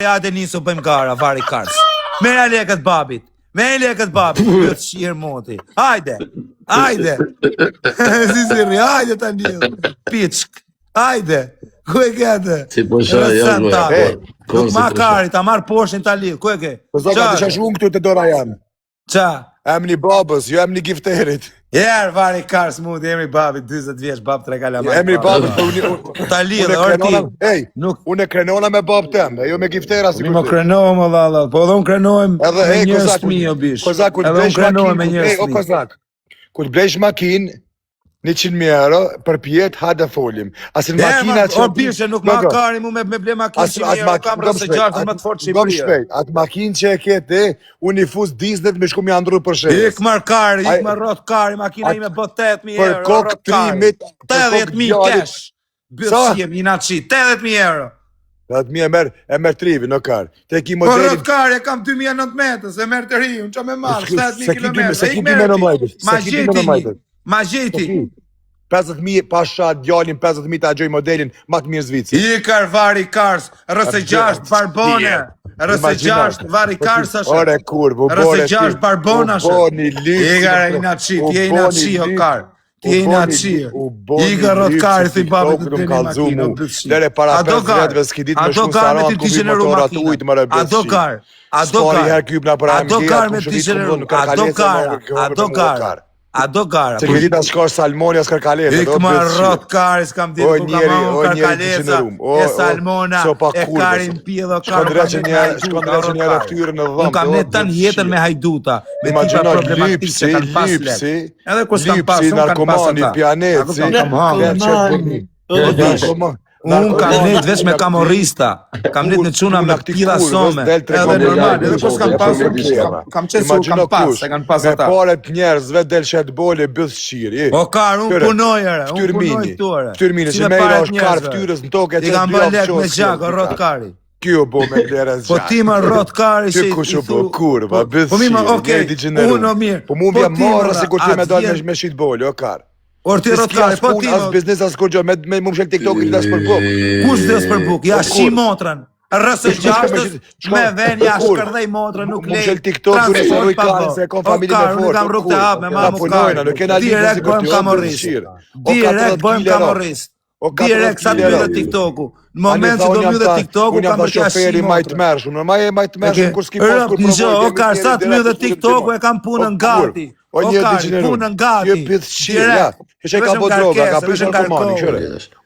Hajde nisu bëjmë gara, vari kars. Merë lekët babit. Merë lekët babit. Këtë shirë moti. Hajde. Hajde. Si sirri, hajde ta një. Piçk. Hajde. Ku e këtë? Si po shaj, Nuk ma kari, ta marë poshin ta lidh. Ku e ke? Po zoka të shash unë këtu të dora jam. Qa? Emni babës, jo emni gifterit. Jerë, vari kars mund, emri babit, 20 vjeç, bab 3 kalamaj. Emri babës, ta lidhe, orti. Ej, unë e krenona me babë tem, jo me giftera si Mi më krenohem, Allah, po edhe unë krenohem me njërës të mi, o bish. Kozak, ku të blesh makinë, Kozak, ku të blesh makinë, 100.000 euro për pjetë, hajde folim. Asin makina që... O bishe, nuk ma kari mu me ble makinë 100.000 euro, kam rësë gjartë më të fort Shqipëria. Atë makinë që e kete, unë i fus Disneyt me shku mi andru për shërës. Ik marë kari, ik marë rot kari, makina ime bët 8.000 euro, për kokë trimit, 80.000 cash. Bësjem, i naci, 80.000 euro. 80.000 e merë trivi, në karë. Po rot kari, e kam 2019, e merë të riu, në që me marë, 70.000 km. Ma gjeti 50.000 pasha djalin, 50.000 ta gjoj modelin ma të mirë Zvici. I karvari kars, rëse 6 barbone, rëse 6 vari kars është. Ore kur, rëse 6 barbone është. I kare i naci, ti e i naci o kar. Ti e i naci. I ka rot kari, thi babit të të një makinë. Lere para 5 vjetëve s'ki dit me shku saran, ku vi motorat ujtë më rëbës Ado kar, ado kar me t'i gjeneru, ado kar. A do gara. Se këtë ditë shkosh Salmoni as Karkaleza. Ik ma rot kari, s'kam ditë ku kam amu Karkaleza, e Salmona, e karin pjedho kari. Shkondre që njerë e ftyrë në dhëmë. Nuk kam ne të njetën me hajduta, me tipa problematik që kanë pas lek. Edhe ku s'kam pas, unë kanë pas ata. Narkomani, pianeci. Unë kam net veç me kamorista, kam net në quna me pila some, edhe normal, edhe ku s'kam pas, kam qenë se u kam pas, se kanë pas ata. Me paret njerëzve del shet bole bëth shiri. O kar, unë punoj ere, unë punoj këtore. Ftyrmini, që me është kar ftyrës në toke, i kam bërë lek me gjak, o rot kari. Kjo bo me blerës gjak. Po ti më rot kari që i thu. Ty kushu bo kurva, bëth shiri, unë o mirë. Po mu vja marë se kur ti me dalë me shit bole, o kar. Orti rot kari, po ti as biznes as kur gjo, me mu mshel TikTok i des për buk. Kush des për buk? Ja shi motrën. Rësë gjashtës, me venja shkërdhej motrën, nuk lej. Mu mshel TikTok i des për karë, se kom familje me fort. Nuk kam rrug të hap me mamu karë. Direkt bëjmë kamorist. Direkt bëjmë kamorist. Direkt sa të mjë dhe TikToku. Në moment që do mjë dhe TikToku, kam përkja shi motrën. Normal e majtë mërshëm, kur s'ki pas kur provoj. O kar, sa të mjë dhe TikToku e kam punën gati. O kar, punën gati. Jo pith shirë, Që ka bo droga, ka prishë narkomani, qëre.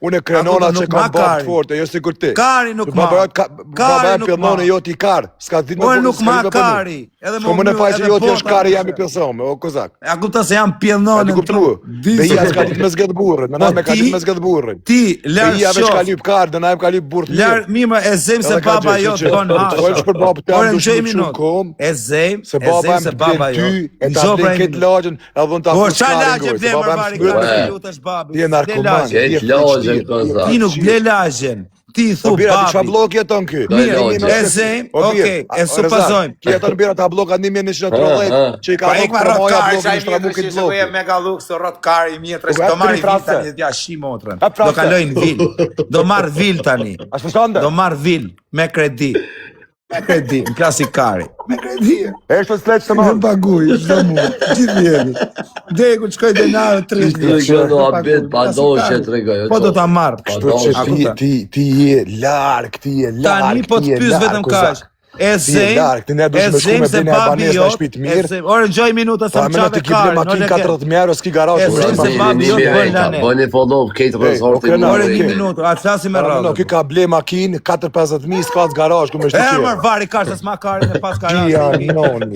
Unë e krenona që kam bërë të forte, jo si kur ti. Kari nuk ma. Baba e pjellone jo ti kar. Unë nuk ma kari. Shko më në faj që jo ti është kari jam i pjellsome, o kozak. A kupta se jam pjellone në tru. Beja s'ka dit me zgët burën, në na me ka dit me zgët burën. Ti, lërë shof. Beja me shka lyp kar, dhe na e ka lyp burë të mirë. Lërë, mima, e zem se baba jo të konë hasha. Ore në gjej minut. E zem se baba jo. Po, qa lagje blemë mërvari ka Ti e narkoman, ti nuk ble lagjen. Ti thu babi. Bira, ti qa blok jeton kë? Mirë, e zem, okej, e supazojmë. Ti jeton bira ta bloka 1930, që i ka blok promoja blok në shtramukit blok. Po e mega lux, rot kari, mjetre, do marri vil tani, ja shi motrën. Do kalojnë vil. Do marr vil tani. Do marr vil, me kredi. Me kredi, në klasi kari. Me kredi. Eshtë të sleqë të marë. Në paguj, është do mu, gjithë vjeni. Degu të shkoj denarë 30. Po do të marë. Kështu që ti je larkë, ti je larkë. Tani po të pysë vetëm kash. E zem se babi jo, ore gjoj minuta se më qave kari, në 40.000 euro s'ki garajë. E zem se babi jo të bëjnë lanet. Bëni follow, kejtë resorti. Ore 1 minutë, a të flasim me rrëdhë. Ki ka ble makinë, 4-50.000, s'ka të garajë, ku me shtë E marë vari karë, se s'ma kari në pas garajë.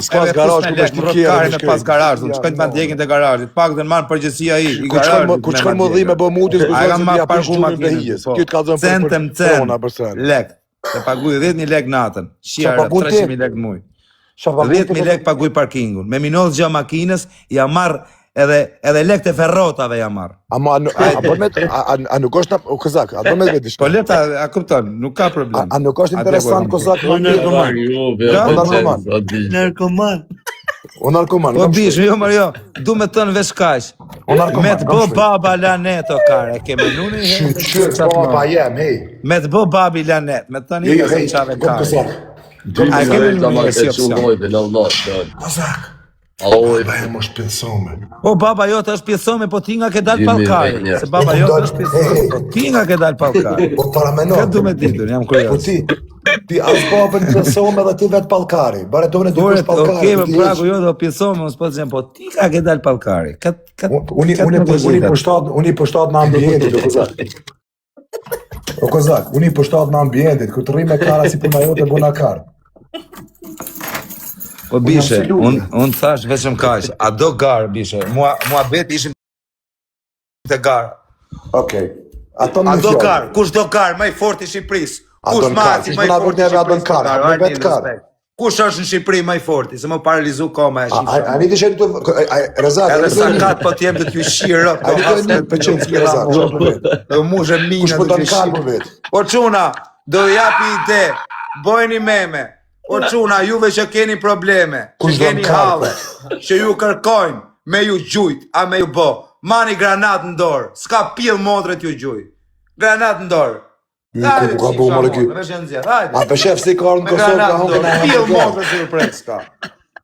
S'ka të garajë, ku me shtë kjerë. Kari në pas garajë, shkojnë të bandjekin të garajë, pak dhe në marë përgjësia i garajë. Ku qënë më dhime bë mutis, ku lek. Se paguj 10.000 lek natën, shjarë, 300.000 lek muj. 10.000 lek paguj parkingun. Me minodhë gjë makinës, ja marë edhe lek të ferrotave ja marë. A nuk është në Kozak, a do me dhe dishka? Po leta, a kupton, nuk ka problem. A nuk është interesant Kozak? Narkoman. O narkoman. Po bish, jo më jo, du me tënë veç kaq. Me të bo baba lanet o kare, ke me nuni Qyt baba jem, hej. me të bo babi lanet, me tënë i kësë qave kare. A Ai kemi tamam në si opcion. Kozak. Oj, Baba jem është pjellësome. O baba jote është pjesome, po ti nga ke dal Jemi palkari. venjer. Se baba jote është pjesome, po ti nga ke dal palkari. Po para me Këtë du me ditur, jam Po kurios. ti as babën pjellësome dhe ti vet pallkari. Bare do në dy Ore, kush pallkari. okej, më pragu jo dhe pjesome, më s'po të zemë, po ti nga ke dal palkari. Unë i përshtat në ambientit, o Kozak. O Kozak, unë i përshtat në ambientit, ku të rri me kara si për ma jote bona kar. Po bishe, unë thash vetëm kaq, a do garë bishe, mua bet ishim të garë. Okej. Ato A më do fjallë. garë, kush do garë, më i fort i Shqipërisë? A Kush don ma karë, si si më i shpuna fort vërtet e a don karë, Shqipërisë? me vet karë. Kush është në Shqipëri më i forti, se më paralizu koma e shqipë. A një të shetë të... Rezat, Edhe sa katë po t'jem të t'ju shirë, A një të një për qenë të rezat, që për vetë. do mushe Kush mina për të të t'ju në karë shirë. për vetë. O quna, do japi ide, bojni meme. O quna, juve që keni probleme, që Kush do keni në karë, hale, që ju kërkojnë me ju gjujt, a me ju bo. Mani granat në dorë, s'ka pil modret ju gjujt. Granat në dorë. Ku ka bu më rëky. A për shef si karë në Me Kosovë ka granat në hongë në dorë, hongë pil në modret si urprek s'ka.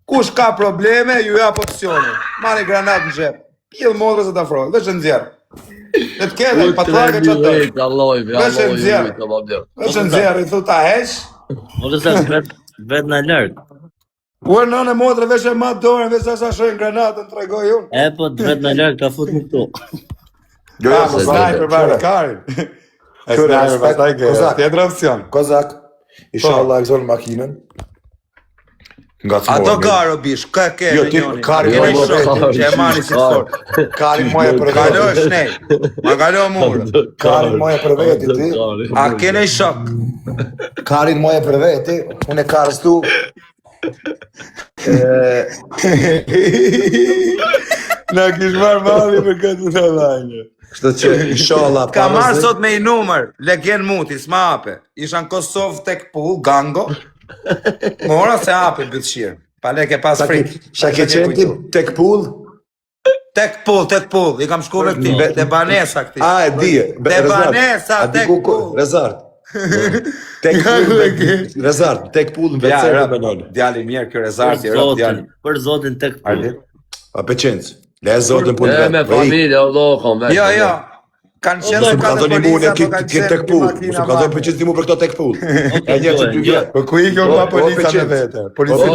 Kush ka probleme, ju jap opcione. Mani granat në xhep. Pil modret se t'afrojnë, veç në nxjerë. Dhe t'kedhe, patlake që të dojë. Veç në nxjerë, i thu ta heq. Ose sa vet na larg. Ua nënë e modre veç e ma dorën, veç sa shojnë granatën, të regoj unë. E po vet na larg ka fut në këtu. Ah, po snajper bërë karin. E Kyre, snajper respekt. pastaj ke, Kozak. tjetër opcion. Kozak, inshallah e gëzonë makinën. Nga të Ato garo bish, ka ke Jo, në ti, njoni. kari, Keni mo, shok, që e mani si të fort. Karin moje për Kalo vetë. është nej, ma kalo murë. Karin moje për veti ti. A kene shok? Karin moje për veti. Unë e karës tu. Na kish marrë mali për këtë të lajnë. Kështu që inshallah Ka marrë sot me i numër, Legen Muti, s'ma ape. Isha në Kosovë tek pool, gango. Mora se ape bëtëshirë. Pa leke pas frikë. Sa ke qenë ti tek pool? Tek pool, i kam shku me këti, dhe banesa këti. A, e di. Te banesa, tek pool. Rezart. Tek pool. Rezart, tek pool në Ja, vetë rap, me nëllë. djali mirë kjo rezarti, rap djali. Për zotin tek Ardi? A për qencë. Le zotën punë vetë. Me familje, o lokon, Jo, jo. Kanë qenë Ka ka dhoni mu në ki tek pool. Ka dhoni për qencë ti mu për këto tek pool. E një që dy vjetë. Po ku i kjo pa polisa në vete? Polisa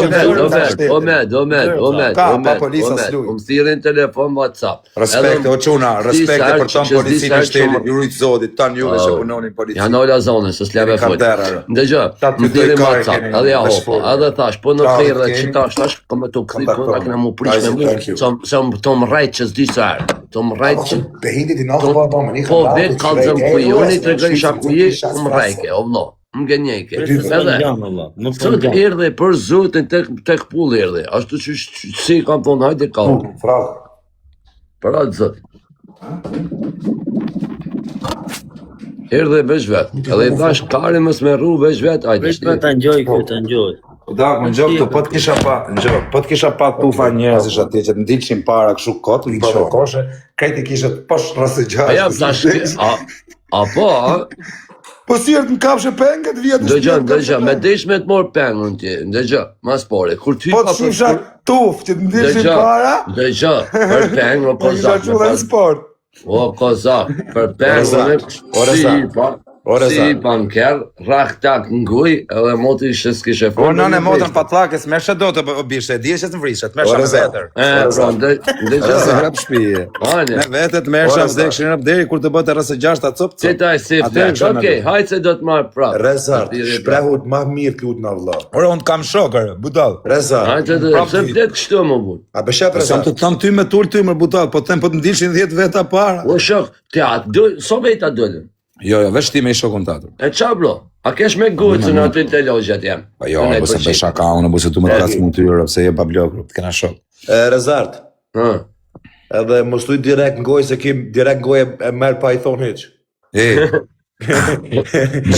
Më thirin telefon WhatsApp. Respekt, o quna, respekt e për tonë policinë e shtetit, ju rritë zodit, tanë juve që punonin policinë. Janë ola zonës, së s'leve fol. Kardera. Ndëgjë, më thirin WhatsApp, edhe ja hopa, edhe thash, po në thirë që tash, po me të këthi, po në këna mu prish me mu, se më të më rajtë që s'di sa erë, të më rajtë që... Behindit i nështë po më një Po vetë kalëzëm kuji, unë i të regoj shakuji, më rajke, o vlo, më gënjejke. Edhe, sot erdhe për zotin tek pull erdhe, ashtu që si kam thonë, hajde ka. Frau. Për atë zot. Erdhe veç vetë, edhe i thash kari mës me rru veç vetë, hajde Veç ta ngjoj këtu, ta ngjoj. Da, më ngjok të po të kisha pa tufa njerëzish atje që të ndiqshin para kështu kot, në bërë koshe, krejti kishe të posh rrasë A gjashtë. jam thash, apo, Po sirët në kapshe penget vjetë. ndëgjë, me desh me të morë pengën ti, ndëgjë, mas pore, kur ty Po të shifsha tuf që të ndiqshin para, ndëgjë, për pengë, o po kisha kozak, që dhe në sport. o kozak, për pengë, si pan kërë, raktak nguj, edhe moti ishte s'kishe Po nënë e motën patlakës, me shë do të bishte, e dje që të vrishet, me shë me vetër. pra, ndëgjë, Rap shpije. ane, Me vetet me shë vdekshin rap deri kur të bëte rrësë gjashtë a copë. Cita e si ftesh, okej, hajtë se do të marrë prapë. Rezart, shprehut ma mirë të lutë në Allah. Ora, unë kam shokër, budal. Rezart. Hajtë të se flet kështu më bunë. A bëshep Po sam rezart. të tham ty me tull ty më budal, po them po të ndishin 10 veta para. O shok, te atë, so vejta dëllën. Jo, veç ti me i shokun tatur. E qa blo? A kesh me gucën aty në të logjat jam? Po jo, po se bëj shaka, unë po se tu më të kacë mund ty rëpë, se je pa blokru, të kena shok. Rezart. Edhe mos tuj direkt ngoj se kim direkt ngoj e merë pa i thonë hiq.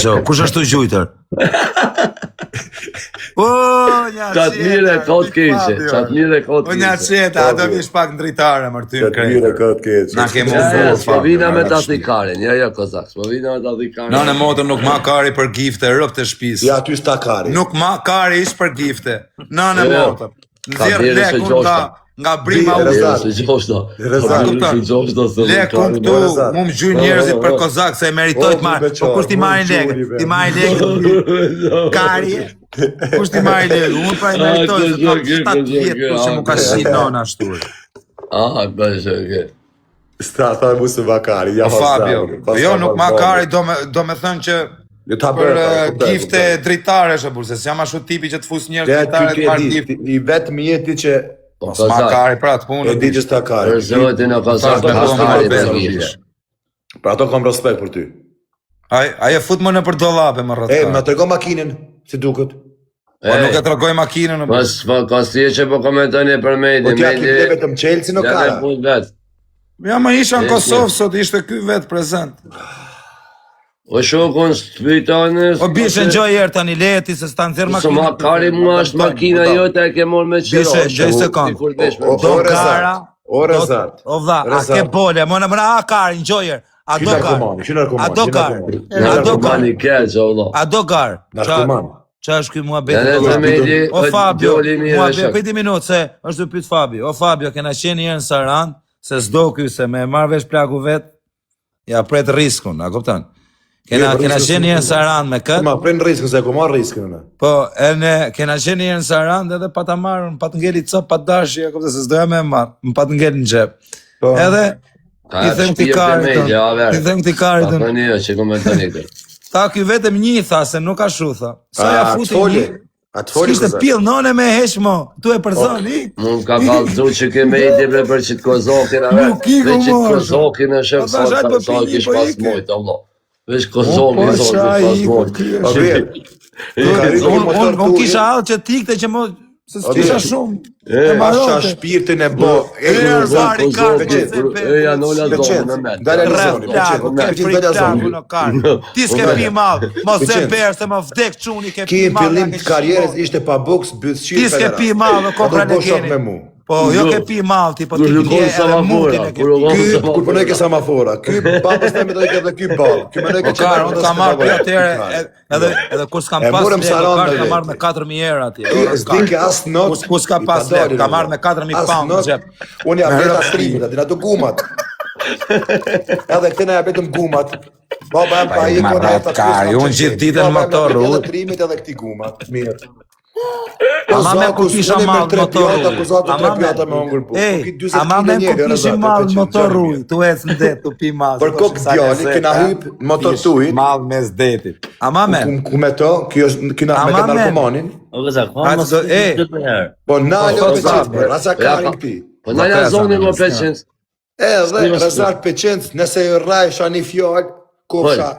Jo, kush është të gjujtër? O, një Qatë mire ka të keqe. Qatë mire ka të O një keqe. qeta, do vish pak ndritare më ty në Mire krejtë. këtë keqë. Na ke Ja, mundu, s'po vina me të atikarin. Ja, kozak. S'po vina me të atikarin. Nane motër nuk ma kari për gifte, rëp të shpis. Ja, ty s'ta kari. Nuk ma kari ish për gifte. Nane Jo. motër. Ka Nëzirë bjerë se lekun gjoshta. nga brima Bjerë u. se- Së gjoshta. Rezat. Së gjoshta se Lekun këtu, Rezat. mu më gjy njerëzit për kozak, se e meritoj të marrë. Po kush ti marrin lekë? Ti marrin lekë, kari. Kush ti marrin lekë? Unë pra i meritoj, se kam 7 vjetë, kur që mu ka shinon ashtu. Ah, kështë, ke. S'ta tha mu se vakari. Ja, O Fabio, jo nuk ma kari, do me thënë që Jo ta për bërë. gifte dritare është burse, s'jam ashtu tipi që të fus njerëz Ja, dritare ty të ke marrë di. gifte. I vetëm jeti që Po, Mos ma kozak. kari pra të punë. e di që s'ta kari. Për zotin o kozak, Tash me ka bom kari me për bom gifte. Për ato kam respekt për ty. Aje fut më në për dollape më E, rrëtë. më trego makinën, si duket. Po nuk e tregoj makinën në Pas, ka si që po komentoni për Po Medi. t'ja ki të vetëm Chelsea në Ja kara. me pun vetë. Ja më isha në Kosovë sot, ishte ky vetë prezent. O shokun s'pytanës. O bishe ngjoj herë tani leti se s'ta nxjerr Së ma makinën. kari mua është makina jote e ke morë me qëro. Bishe, gjoj sekond. O Rezat. O Rezat. O vlla, a Rezat. ke bole, mëna a kar, ngjoj herë. A Ky do kar. narkomani, ky narkomani. A do ky kar. narkomani. A do kar. Narkomani keq, o vlla. A do kar. Narkoman. Qa është ky muhabet? Ja, ne të Medi, O Fabio, djoli mirë muhabet, shok. piti minutë se është të pyet Fabio. O Fabio, kena qenë herë në Saran, se s'do ky se me marr vesh plaku vet. Ja pret riskun, a kupton? Kena qenë herë në Saran me kët. Ma pren riskën se ku marr riskën unë. Po, e ne kena qenë herë në Saran edhe pa ta marrë, pa të ngeli cop pa dashje, e kupton se s'doja me marr, pa të ngel në xhep. Po. Edhe i them këtij karit. I them këtij karit. Pa një, që komentoni këtë. Ta ky vetëm një tha se nuk ka shu tha. Sa ja A, futi të foli. një. A të foli. Kishte pill none me heq mo. Tu e përzon i. Mund ka kallëzu që ke Medi bre për që të kozokin a Nuk i veç që të gomor. kozokin e shef Po, sa tash hajt, po, sa pini, kish po, pas ike. mojt, Allah. Veç kozokin, Po, sa qa kish i, pas mojt. O vjen. Unë kisha hallë që tikte që mo se s'kisha shumë. E Asha marote. shpirtin e bo. E, vari ka, E janë ola zonë në men. Dale në Rreth zonë, plaku, ke Përqet, frik dale në plaku zonë. në kar. Ti s'ke pi mall, mos e Përqet. berë se më vdek çuni ke Ki pi në mall. fillim të karierës ishte pa boks, bësqyrë Ti s'ke pi mall, o kopra Po shok me legeni. mu. Po, jo ke pi mall ti, po ti Kur ke lukon edhe samafora, mutin e ke kur pi. lukon Ky, samafora. kur punoj ke samafora, ky babës teme do i ke dhe ky ball. Ky më Po kar, unë ka marrë për atëre, edhe kur s'kam E pas morëm lekë, Saran kar me ka vetë. marrë me 4000 euro atje. Ky s'din ke as not. Kus ka pas lekë, ka marrë me 4000 pound në xhep. Unë ja Me beta rrëf streamit, aty ato gumat. Edhe këtë na ja betëm gumat. Baba jam pa i koneta. kari, unë gjithë ditën motor, Edhe u. streamit edhe këti gumat. Mirë. Ama me kur kisha mall motor rruj. Ej, ama me kur kishim mall motor rruj, tu ec në det, tu pi mall. Për kokë djali, kena hyp në motor tuit. Mall mes detit. Ama me. Ku me to, kjo është kena me Ama ka men. narkomanin. O kozak, Hajde, mos do- e. do të herë. Po na Po, jo po, të sa, gjithë, rasa karin këti. Po në janë zonë në peqenës. Edhe Rezar Peqenc, nëse ju rrajsha një fjallë, kofsha,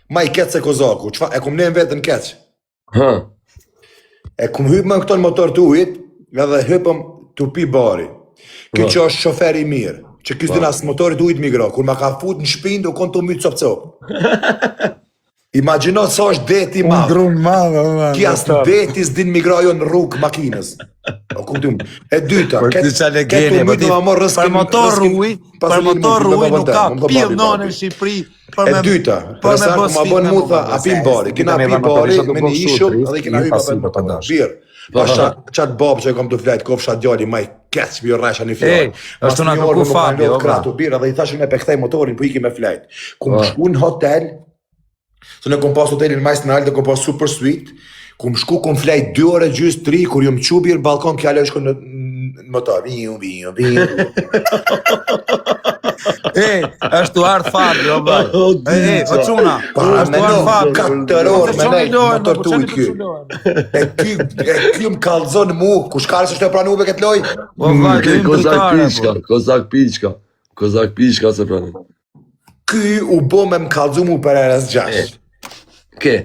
ma i ketë se kozaku, e kum ne në vetën keq. Ha. E kum hypë me këton motor të ujit, edhe hypëm të pi bari. Ky që është shofer i mirë, që ky s'din as motorit ujit migra, kur ma ka fut në shpinë, u konë të mytë cop-cop. Imagjino sa është deti i madh. Drun madh, Ki as deti s'din migra jo në rrugë makinës. O kuptum. E dyta, Për ti qa legeni, mytë ma morë për motor rruj, për motor rruj nuk ka pill nën në Shqipëri. E dyta, përsa ku ma bën mu tha, a pim bari, kina pi bari me një ishull, edhe kina hypa për motor. Birë, pasha qatë babë që e kom të flajt, kofsha djali, ma i keq, mi rrasha një fjallë. është na kërku Fabio, kratu, birë, edhe i thashin me pekthej motorin, po iki me flajt. Kum shku në hotel, se ne kom pas hotelin majs në alë dhe kom pas super suite, kum shku kom flajt 2 ore gjys 3, kur jom qu birë balkon, kja le shko në motor, viu. Ej, është tu ardh Fabio, vllai. Ej, o çuna, është tu ardh Fabio. 4 orë me nejt motor të ujt ky. E ky më kallzon mu, kush ka se shtë pranuve këtë loj? O vllai, do im dritare. Kozak piçka se pranë. Ky u bo me më kallzu mu për RS 6. Ke.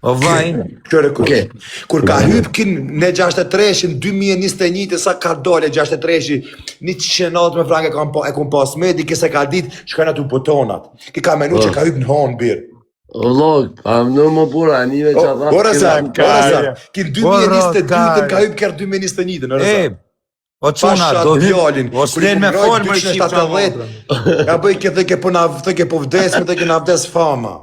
O vllai, Këre kush. Okej. Kur ka hyp kin në 63-shin 2021 sa ka dole 63-shi 190 me frange e kom pas Medi, kese ka dit shkajnë atu botonat. Ki ka menu që ka hyp në honë birë. O vlog, a në më bura, anive që ata... Ora sa, ki 2022 ka hyp kërë 2021, në rëza. O quna, do hyp, o s'len me folë më shqip qa motrën. Ja bëj këtë ke po vdes, me të ke na vdes fama.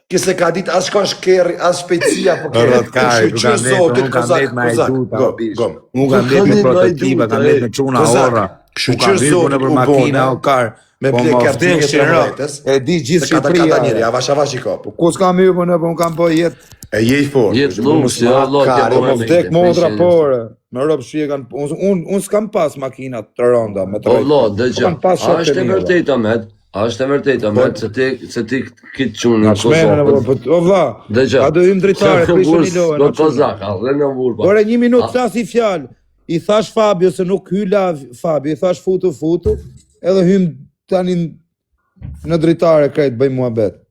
Ki se ka dit as shka shkerri, as shpejtësia, po ke shqyqy zotit, kozak. Mu ka mbet me prototipa, ka mbet me quna ora. Shqyqy zotit për u makina, bona, o kar. me Po ble ma kërë vdek që rë, e di gjithë Shqipëria. Shqipëria. Njeri, avash i ka. Ku s'kam hyrë, po në po më kam po jetë. E je i fort. Jetë luks, jo vlog, kare, po Po vdek modra pore. Me rob shqie kanë... Unë s'kam pas makinat të rënda me të O rejtë. vlog, dëgjë, Kam pas shok a është të e mira. vërtet, Ahmed? A është e vërtet, Ahmed, se ti kitë qunë në Shmene, Kosovë? o vla, Dëgjë, a do hym drejtare, prishë një lojë. do kozak, a dhe në vurë, Ore, 1 minutë flas i fjalë. I thash Fabio se nuk hyla Fabio, i thash futu, edhe hym tani në drejtare krejt bëj muhabet.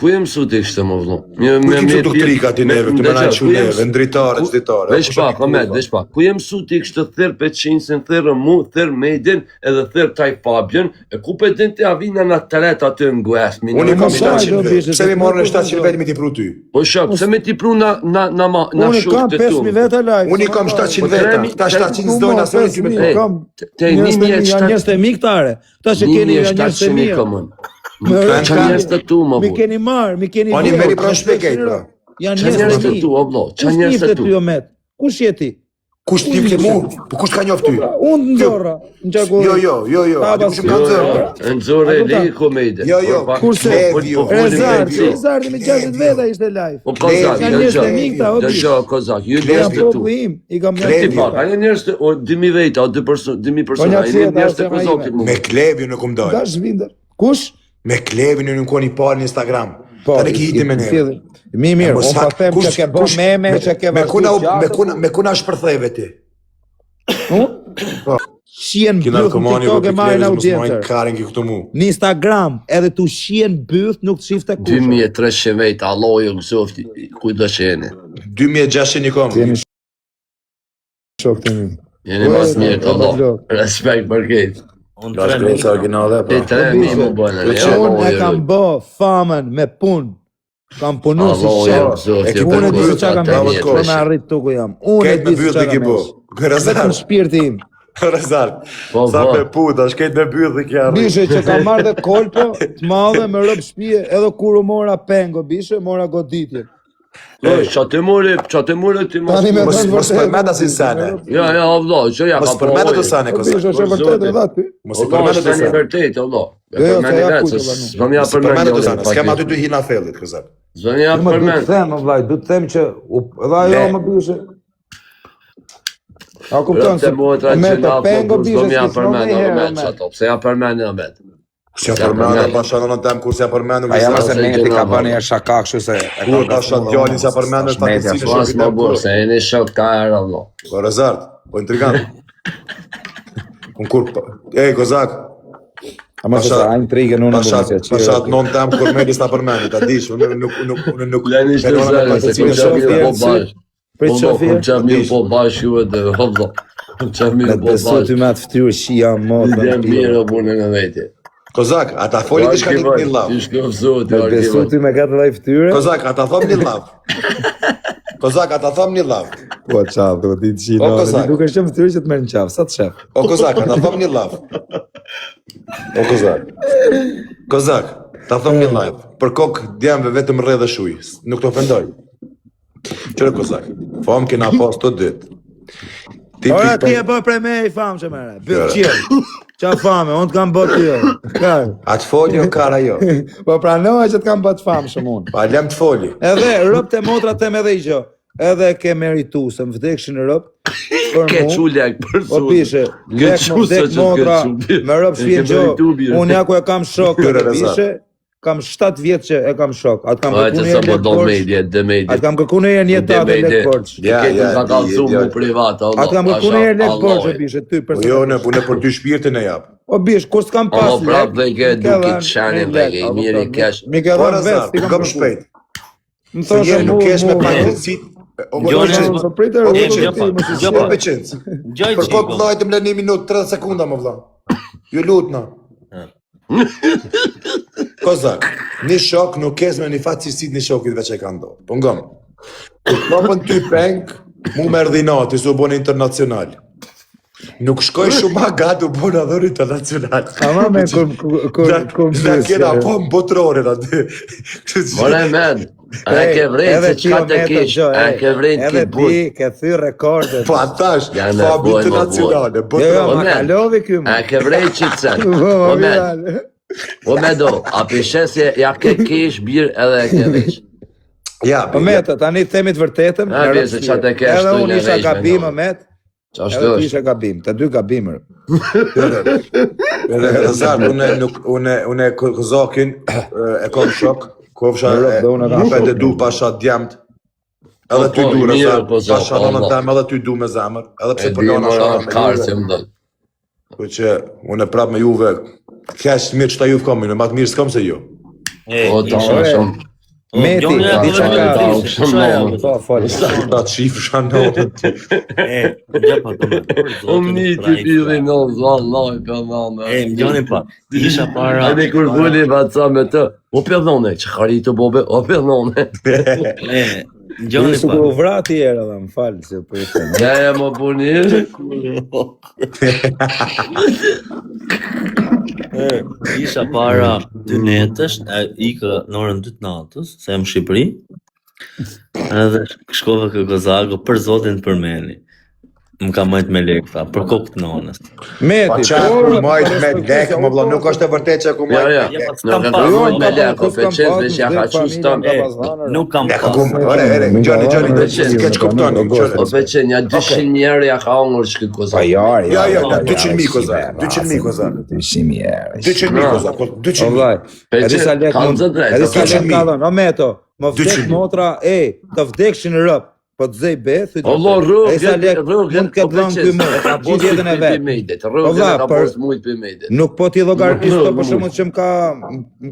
ku jem su ti kështë më vllo? Ku ki që doktrika ti neve, këtë më najtë shuleve, në dritare, qditare. Vesh pak, Ahmed, vesh pak. Ku jem su ti kështë thërë Peçinsin, thërë mu, thërë Medin, edhe thërë taj Fabian, e ku pe din të avina në të letë aty në guesmi. Unë i kam Mos hajde, 700 do vetë. bishë, Pse mi marrë në se- 700 vetë mi ti pru ty? Po shok, se me ti pru na Unë i shuk kam të 5.000 tu. veta live. Unë i kam 700 Po, veta, tremi- ta 700 zdojnë asë në ty me Ej, të. te nimi e Janë njerëz të mi këtare. Ta që keni janë njerëz të 700 mirë. komën. Me Qa rënë njerëz të tu, më Mi bu. keni marë, mi keni Oni vlerë. meri pranë shpekejt, pra. Janë Qa njerëz njerëz të të tu, mi. o vlo, qa Kush njerëz njifte të ty tu? o met? Kush jeti? Kush ti ke mu? Po kush ka njoft ty? Unë në dorra, në gjaku. Jo, a di kush ka Jo, zërë? në zore e li komede. Jo, Kurse, Levio, Rezardi me 60 veta ishte live. O kozak, Janë njerëz të mi këta, o di. dëgjo, kozak, ju Janë njerëz të tu. populli im, i kam Ti Levi. pa, ka një njerëz të, o 2.000 veta, o 2.000 persona, një i një qeta, njerëz të është ema kozakit ime. mu. Me Klevin në kum dalë. Dash vindër. Kush? Me Klevin në nuk një parë në Instagram. Po, Ta në ki hiti me ne. Mi mirë, unë pa them që ke bo meme, që ke Me kuna shpërtheve ti. Shien Kina byth në komani, TikTok e marrin mos audiencër. karen ki këtu mu. Në Instagram, edhe tu shien byth nuk të shifte kush. 2.300 veta, Allah ju gëzofti, kujdo që jeni. 2600 një kom. Jeni shok të mi. Jeni mas mirë të Allah, respekt për këtë. Unë Ka shkrejtë originale, Ti pra. 3.000 më bënë, Unë e kam bë famën me punë. Kam punu si Allah ju shok. gëzofti, Unë e di se për qa kam bravo, mesh, t'kosh. për me arrit të ku jam. Unë e Ketë me di se byllë qa të ki kam bo. mesh. Gërëzar, Vetëm shpirti im. gërëzar. Po, Sa po. me puta, shkejt me byllë të kja rrit. Bishe që kam marrë dhe kolpo të madhe me rëbë shpije, edhe kur u mora pengo, bishe, mora goditje. Qa të mure ti mos... Tani me Mos thënë mos vërtet. përmenda si sene. Ja, vlo, që ja Mos ka përmenda të sene, Bishe, kozak. është e vërtet edhe aty. Mos i Allah, përmenda është të një sene. vërtet, Allah. Jo, jo, se ja vetë, kujtë, se banu. s'vam ja Mos i përmenda të sene. përmend. S'kem aty dy hina fellit, kozak. S'vam ja Më du të përmend. them, vllaj, du të them që edhe ajo më bishe. A kupton Rëpte motra me që të na pengo po bishe, s'vam ja s'kisë përmend, në Ahmed, herë, qato, pse ja përmend Ahmed. Kështë ja përmenda, pasha në tem, kur se ja përmendu, A jam se se me meti gjëna, ka valla. bënë një shaka kështu se Kur pasha djalin se ja përmendu, fatësinë e Pas shokit më e burë, burë. se e një shok ka erë, Allah. Po Rezart, po intrigant. Unë kur, kozak, A mos e Pasha- sa intrigën unë pashat non tem kur me lista përmendu, ta dish, unë nuk... Lani ishte zërë, se ku qa mirë po bash. Prit Po Sofia. qa mirë po bash ju edhe, Allah. Qa Me mirë të po besu bash. ty me atë ftyrë shi jam modë. Dhe mirë o punë në veti. Kozak, ata foli të shka një lav. Ti shkofzot, Me të besu ty me katë dhe ftyrë. Kozak, ata thom një lav. Kozak, ata thom një lav. Po qaf, do ti të O, kozak. Ti duke shëm ftyrë që të merr në qaf, sa të shef. O kozak, ata thom një lav. O kozak. Kozak, ta thom një lav. Për kokë djemve vetëm rre dhe shuj. Nuk të ofendoj. Qërë kozak, fam kena pas të dytë. Ti Ora ti pikë e bë prej me i famë që mere. Bëllë qërë. Qa fame, unë të kam bët ty. Kar. atë foli o kara jo. Po pranohaj që të kam bët famë shumë unë. Pa lem të foli. Edhe rëpt e motra tem edhe i gjo. Edhe ke meritu, se më vdekshin rëpt. Ke qullek për Po pishe, lek më vdek motra, me rëp shvjen gjo, unë ja ku e kam shok, Kyre, edhe Reza. pishe, kam 7 vjetë që e kam shok, atë kam Ajtë kërku sa një po lek do borç, medje, dhe medje. atë kam kërku një një ta dhe lek borç, Ja, Këtë ja, ka di, kalëzu ja. mu privat, Allah. atë kam kërku një lek borç e pishe, ty Po për jo, në punë për ty shpirtin e jap. O bish, kur s'kam pas Allah prap lek, dhe ke m'ke duke dhënë të shanin një dhe lek, ke a mirë i kupton? kesh. Mi ke Po dhënë vetë, Rezart, ti kam gëm kërku. shpejt. Më Se thonë njerë nuk kesh me mu, pajtësit. O Gjoni, përqencë. Po pritër, O u përqencë. ti, mos i O Gjapa. përqencë. Gjoj Për kokë qiko. vllajtë më lë 1 minutë 30 sekunda më vlla. Ju lutna. Kozak, një shok nuk kezme një fatësisit një shokit veç e ka ndo. Po ngëm, të kapën ty peng, mu me rdhinati, su bo në internacional. Nuk shkoj shumë ma gatë u bo në dhër internacional. Ama me Na kena po më botrorin aty. More men, a ke vrejnë se qka të kish, a ke vrejnë edhe ki but. ti ke thy rekordet. Po atash, Janë fabi boj, internacionale, Jo, botrorin. ma kalovi kjo A ke vrejnë qitësen. O men, o me do, a pishesje ja ke kish birë edhe e ke vesh. Ja, Po metë, tani themi të vërtetën. Ha, bje, se qa të ke Edhe ashtu unë një isha vesh me gabim, do. metë. Qashtu Edhe ti është. isha gabim, të dy gabimër. Rezar, unë e Kozakin e kom shok, kofsha Në rrëp dhe unë e kam apet e shok, du pasha djemt. Edhe ty Po, du, mirë, Rezar, Kozak, pasha Allah. nënën tem, edhe ty du me zemër, edhe E pse di përgana më shara me karë se juve. më dojnë. Po që unë e prap me juve, kesh mirë që ta juve kam, ma të mirë s'kam se ju. O, ta më shumë. Meti, di që ka. Po, fol. Ta të shifë shanonën ty. Unë një të pili në zallaj për nane. Më gjoni pa. Isha para. A ne kur vuli baca me të, o përdhone, që kari të bobe, o përdhone. Më gjoni Nisu pa. ku vrati herë dhe më falë se po i them. Ja e më punir. Isha para 2 netësh, ikë në orën 2 të natës, se jam në Shqipëri. Edhe shkova kë Kozako për zotin të përmeni. Më ka majt me lek, tha, për kokë të nonës. Pa Meti, qa ku majt me lek, më vla, nuk është e vërtet që ku Ja, majt ja, me lek. nuk e ka mujt me lek, o feqes veç ja ka qu stam. Nuk kam Ne ka pas. kumë, ore, gjoni, s'keq kuptoni, O feqen, ja 200 njerë ja ka ongër shkët Pa Kozak. jarë, Ja, 200.000 Kozak, 200.000 Kozak. 200.000 herë. 200.000 Kozak, O 200.000. vllaj, edhe sa lek Kanë mund, të drejtë, edhe sa kanë lek ka dhënë, o meto, më vdek 200.000. motra, të vdekshin rëp, po të zej be, thuj O vlo, e sa lek rrugën, mund këtë dhënë ky më, gjithë jetën e vetë. Rrugën vlla, e ka për- posë mujt për mejdet. Nuk po ti llogarisht to për shkakun që më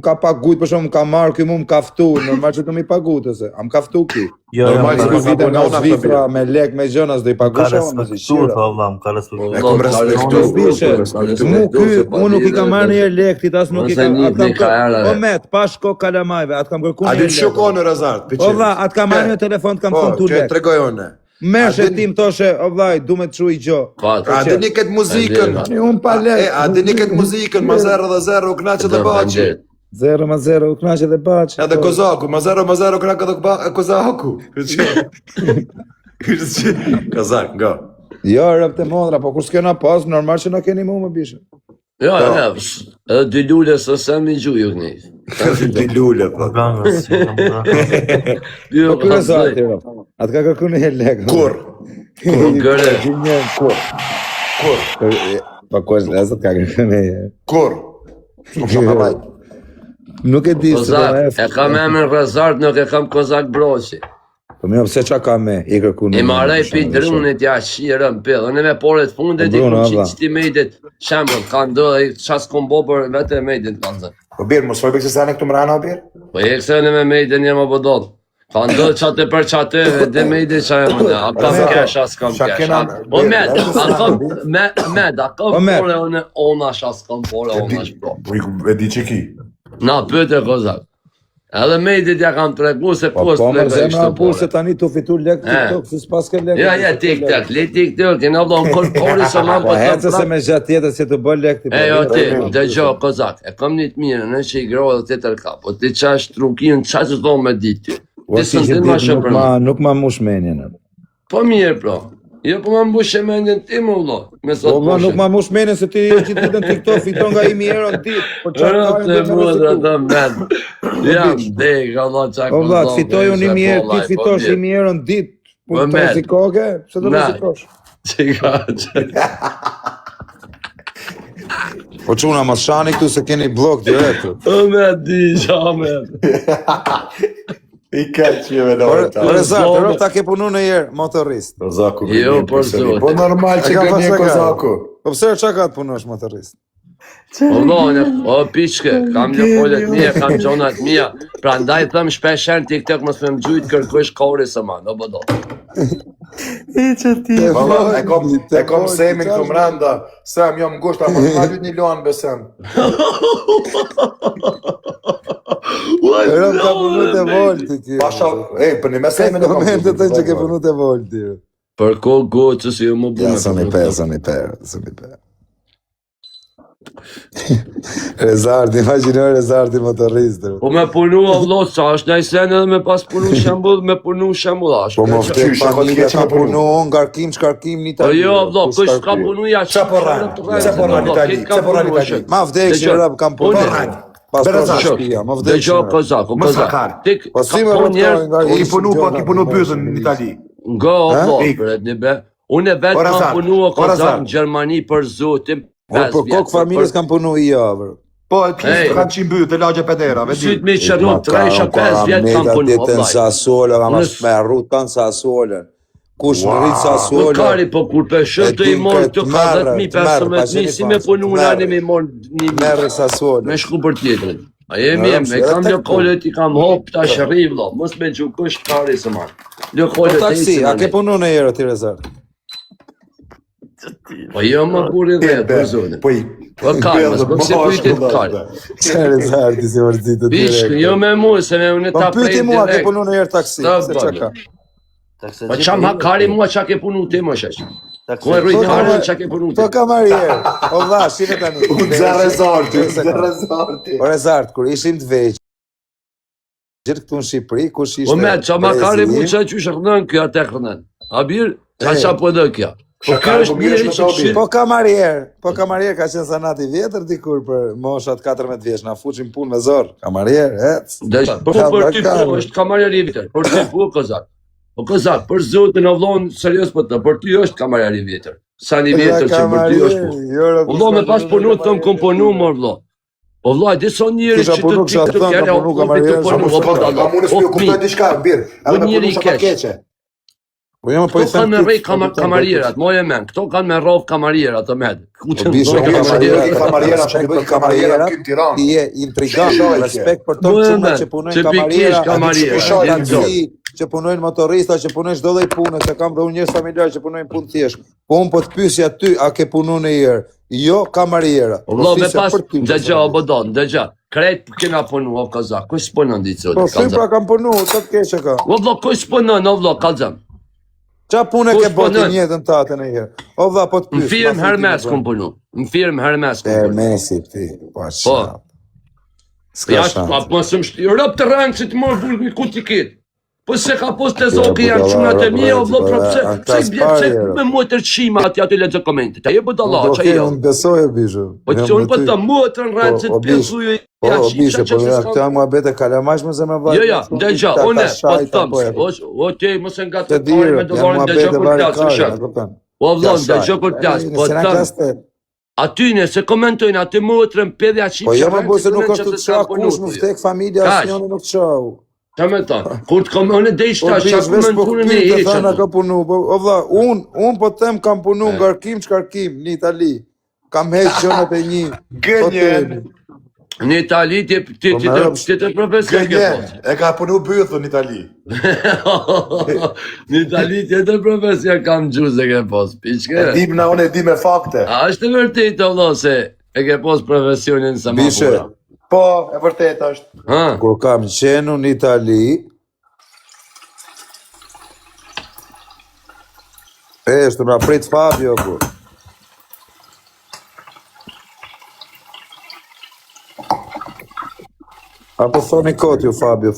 ka pagujt, për shkakun më ka marrë ky më ka ftu, normal që të më pagut ose, am ka ftu ki. Normal që ku vite nga zvifra me lek me gjëna s'do i pagush unë mos i shira. E kom respektu. Unë nuk i kam marrë një lektit, as nuk i kam. Mos e Atë një kajarave. Po met, pa shko kalamajve, atë kam kërkuar A një di të shokon në Rezart, O pëqe. vlla, atë kam marrë një telefon, të kam Po, thënë tu që lek. tregoj une. Mersh A e din- tim thoshe, o vllaj, du me të çu i gjo. A dini këtë muzikën? Unë pa lek. A dini këtë muzikën, ma 0 dhe 0, knaqe dhe baci. 0-0, u knaqe dhe baç. Edhe Kozaku, ma 0 knaqe dhe Kozaku. Kozak, nga. Jo, rëp të modra, po kur s'kena pas, normal që na keni mu më bishë. Ja, ja, edhe dy lule së se mi gju ju këni. Ti lule, po. Po kërë e zati, rëp. Atë ka kërku një lek. Kur? Gëre. Kur? Po kur e zat ka kërku një. Kur? Shumë shumë bajt. Nuk e di se do Kozak, e kam emrin Rezart, nuk e kam Kozak Broqi. Po mirë, pse qa ka me, i kërku një. I maraj pi drunit ja shirë në pëllë, në me poret fundet i Bruno, ku valla. qiti mejdet, shembol, kanë do dhe qas kom bo për vete mejdet kanë zë. Po birë, mos foj bëjë se sa në këtu më rana, birë? Po e këse në me mejdet një më bëdot. Kanë do qate për qate, dhe mejdet qa e më në, a kam kesh, as kam Qa kesh. kena- O med, a kam, med, a kam O, med. pore une onash, as kam pore onash pro. Po e di që ki. Na, pëte Kozak. Edhe mejdet ja kam tregu se Po post po më plekë zemra ishte pu se pore. tani tu fitu lek TikTok, si s'pas ke lek. Ja, ja, tik-tak, le tik-tak, në vdo në kori se ma Po për hecë se me gjatë tjetër se të bë lek ti. E, jo, ti, dhe gjo, Kozak, e kom një të mirë, në që i gro dhe të tërë ka, po ti qash trukin, qa që do me ditë ty? Ti së ndin ma shë për më. Nuk ma mush menjen. Po mirë, pro. Jo, po ma mbush e mendjen ti, më vlo. Me sot Po vlla nuk pushe. ma mush menjen se ti që ti në TikTok fiton nga 1000 euro në ditë. Po çfarë ka Rëtë e mudra të med. Jam dek, Allah qa Po vlla, të fitoj unë 1000 euro, ti të fitosh 1000 euro në ditë. Po Po, të merr. rrezikoke, pse do Na. rrezikosh? Qika, Po çuna mos shani këtu se keni blok direkt. o me di, qa me. I ka që jeve në Po Rezat, rrop ta ke punu në herë motorist. Kozaku. Jo, por zot. Po normal që E ka ka pas një e ka. Kozaku. Po pse çka ka të punosh motorist? O piçke, kam lëfollet mija, kam gjonat mija. Pra ndaj thëm shpeshen TikTok mos me më gjujt kërkush kore së man, o bëdo. E kom semin të mranda, Sem, jam ngushta, mos ma lyt një luan besem. Rëm ka punu të volti ti. Pasha, për një me semin e kom Momentet të që ke punu të volti. Për ko goqës jo më bu me Soni per. Rezardi, imaginoj Rezardi motorist. Po me punu o vlot, sa është në sen edhe me pas punu shembull, me punu shembull ashtë. Po më ftek familja ka punu ngarkim, shkarkim një Po jo, vlot, kush ka punu ja Qa porran Itali, Ma vdek që rap kam punu. Pas të shpia, ma vdek që rap. Kozak. Po si me rëptojnë I punu byzën në Itali. Nga o vlot, bret një be. Unë e vetë kam punu o Kozak në Gjermani për zotim. Po kokë familjes kam punu i javër. Po, pjesë kanë qimë bytë, të lagje pedera, Sytë mi qërru, 3-5 vjetë kam punu, o Në Sasole, kam ashtë me rrutan Sasole. Kush në rritë Sasole. Më kari, po kur për shërë të i morë të 10.000-15.000, si me punu në anë me morë një Merë Sasole. me shku për tjetërin. A jemi e kam lëkollet i kam hop të ashëri, vlo, mos me gjukush kari së marë. Po Lëkollet e taksi, i a ke punu në jero ti Rezardi? Po jo më buri dhe, për zonë. Po kari, mos më se pyjtit kari. Që Rezardi si vërzitë të Bishkë, jo me mu, se me unë Po ta pyti prejt mua, ke direkt. punu në jero taksi, Ta se që ka? Po qam ha kari mua qa ke punu ti më shesh. Ku e rrujt kari qa ke punu ti. Po kamarier, o dha, shime tani. O Rezardi, kur ishim të veqë, gjithë këtu në Shqipëri, kush ishte Po me, qa ma kari mu qa që shëkënën kjo atë kënën. A birë, qa po dhe kjo. Po kjo është njëri që këshirë. Po kamarier ka qenë sanat i vjetër dikur për moshat 14 vjeç, na fuqim punë me zor. Kamarier, Po për ty po, është kamarier i vjetër. Për ty po, Kozak. Po Kozak, për zotin o vlonë, serios për të, për ty është kamarier i vjetër. Sa një vjetër që për ty është po. O vlo me pas punu të thëmë kom punu, mor vlo. O vlo, e diso njëri që të tikë të kjere, o vlo të punu, o për dalë, o këmi. Këto kanë me rej kamarierat, moj e men, këto kanë me rov kamarierat të med. Kamariera në Tiranë. Ti je intrigant, respekt për to që punojnë kamariera, që punojnë motorista, që punojnë çdo lloj pune, se kam dhe unë njerëz familjar që punojnë punë thjesht. Po unë po të pyesja ty, a ke punu në herë? Jo kamariera. Vëllo me pas, ndëgja o bodon, ndëgja. Krejt kena punu, o Kozak, kush punon ditë Po sy pra kam punu, të të keqe ka. O vlo, kush punon, o vlo, kalzëm. Qa pune ke boti njëtën tate në herë? O dha, po të pysh. Në firmë Hermes kom punu. Në firmë Hermes kom punu. Hermesi ti, po asha. Ja, po së më shtë, rëp të rëngë që të morë bulgë ku t'i kitë. Po se ka pos të zoke janë qunat e mija, o vlo, pse me motër qima aty le të komentit. A je bu dalla, që jo? Unë besoj e bishu. Po që unë po të motër në rëngë që të pjesuju janë bishu, po këtë janë mua bete kalamash më zemë vajtë. Jo, ndëgja, une, po të thëmë, okej, mos e nga të pare me dollarin ndëgja për plasë, o vlo, ndëgja për plasë, po të thëmë. Atyne, se komentojnë, aty motrën, pedja qimë po jo më bo se nuk është të qa kush më vdek familja, asë njënë nuk qau. Ta me ta, kur të komone dhe ishta, që a komenturën e heqë. O vla, unë po të them kam punu ngarkim, shkarkim, në Itali. Kam heqë qënët e një. Gënjen. Në Itali, ti të profesion ke posë. E ka punu bythë në Itali. Në Itali, ti të profesion kam gjuzë e ke posë, piqke. E dim na unë e dim e fakte. A, është të vërtit, o vlo, se e ke posë profesionin sa ma pura. Po, e vërtet është. Kur kam qenu në Itali, shtu nga prit Fabio, kur. Apo thoni kot ju, Fabio.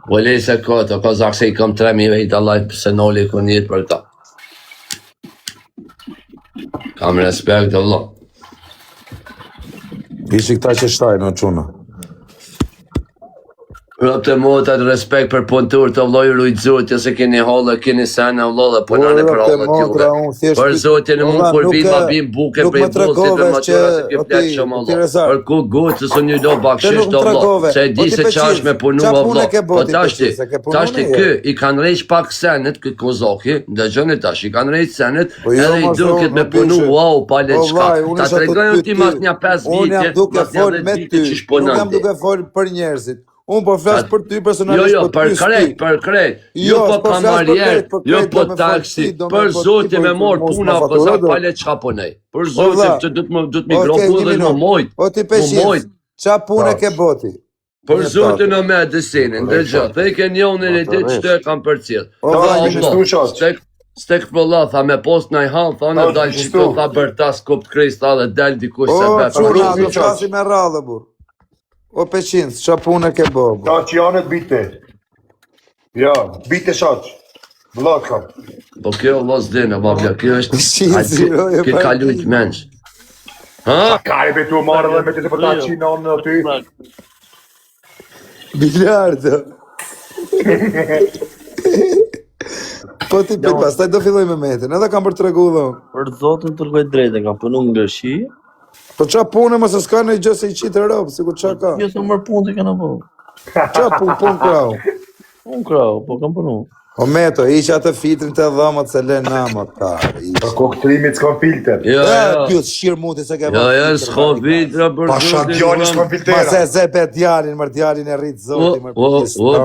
Po lej se kot, o Kozak se i kam 3.000 vejt, Allah se noli ku njët për ta. Kam respekt, Allah. Ishi këta që shtajnë, o quna. Rëpë të motat respekt për punëtur të vloj rujtëzut, jo se keni hollë, keni senë vloj dhe punane për hollët juve. Për zotin e mund kur bim, ma bim buke prej bosit dhe matura se ke plek shumë vloj. Për ku gotë se së një do bakshisht të vloj, se e di se qa është me punu vloj. Po tashti kë, i kanë rejq pak senet, këtë kozoki, dhe gjënë tash, i kanë rejq senet, edhe i duket me punu, wow, pale qka. Ta të regojnë ti mas një 5 vite, mas një 10 vite që shponën ti. Unë po flasë për ty personalisht. Jo, për krejt, jo po kamarjer, jo po taksi, për zotin me morë puna o kozak pale qka punej. Për zotin që du të mikrofon dhe më mojt. O ti peshin, qa pune ke boti? Për zotin o me desinin, dhe gjatë, dhe i ke njonin e dit që të e kam për cilë. Stek pëlla, tha me post në i hanë, tha në dalë që të tha bërtas kupt krejt, tha dhe dalë dikush se bërë. O, quna, do fasi me radhe, bur. O peqinës, qa punë ke bobo? Ta që janet bite. Ja, bite shaq. Vlok kam. Po kjo vlos dine, babja, kjo është... Kjo kalujt mensh. Ha? Kari be tu marrë dhe me të të përta qina në ty. Bilardë. Po ti pek pas, taj do filloj me metin, edhe kam për të regu dhe. Për zotin të rgoj drejtë, kam punu në ngërshi. Po qa punë mëse s'ka në i gjë se i qitë rëpë, si ku qa ka? Jo se mërë punë të kena po. Qa punë krau? Unë krau, po kam punu. O meto, isha atë fitrin të dhamat se le namat ka. Për koktrimit s'kon filter. Pjus shirë muti se ke Jo, s'ko filtra për zotin. Pasha djali s'kon filtera. Ma se zebe djalin, mërë djalin e rritë zotin. O,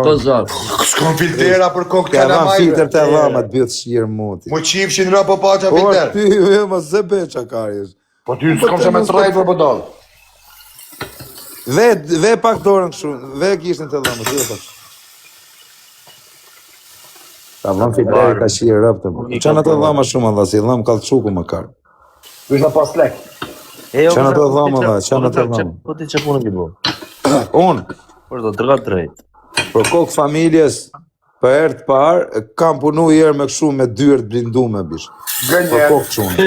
kozak. S'kon filtera për kokë Ka të van majve. filter të dhamat, pjus shirë muti. Mu qipshin rë po paqa O, filter. ty, ma zebe qa karjesh. Po ty s'kom se me të rajtë për bëdall. Ve pak dorën këshu, ve kishtin të dhamat, ve pak. Ta vëm filteri ka shirë rëpë të bërë. Qa në të dhama shumë, Allah, si dham kalçuku më karë. Vishna pas lek. Qa në të dhama, Allah, qa në të dhama. Po ti që punë ki bo? Unë, Por do të rgat drejt. për kokë familjes, për herë të parë, kam punu i herë me këshu me dyrët blindume, bish. Për Gënje. kokë quni.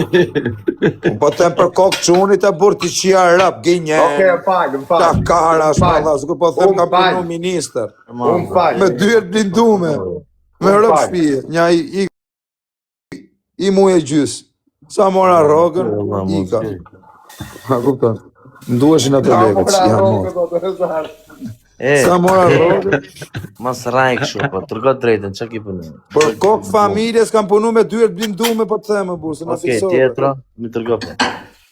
Po të për kokë quni të burë të qia rap, gënje. Oke, më falë. Ta kara, shmalla, s'ku po them kam punu minister. Unë falë. Me dyrët blindume. Me rëpë shpije, nja i mu e gjysë. Sa mora rogën, i ka. Ha, kupton. Ndueshin atë legët, që janë morë. Sa mora rogën, Mas rajk shumë, po të rgat drejtën, që ki punu? për kokë familjes kam punu me dyrët blindume, po të themë, burë, se në Okej, fiksove. tjetra, mi të rgat.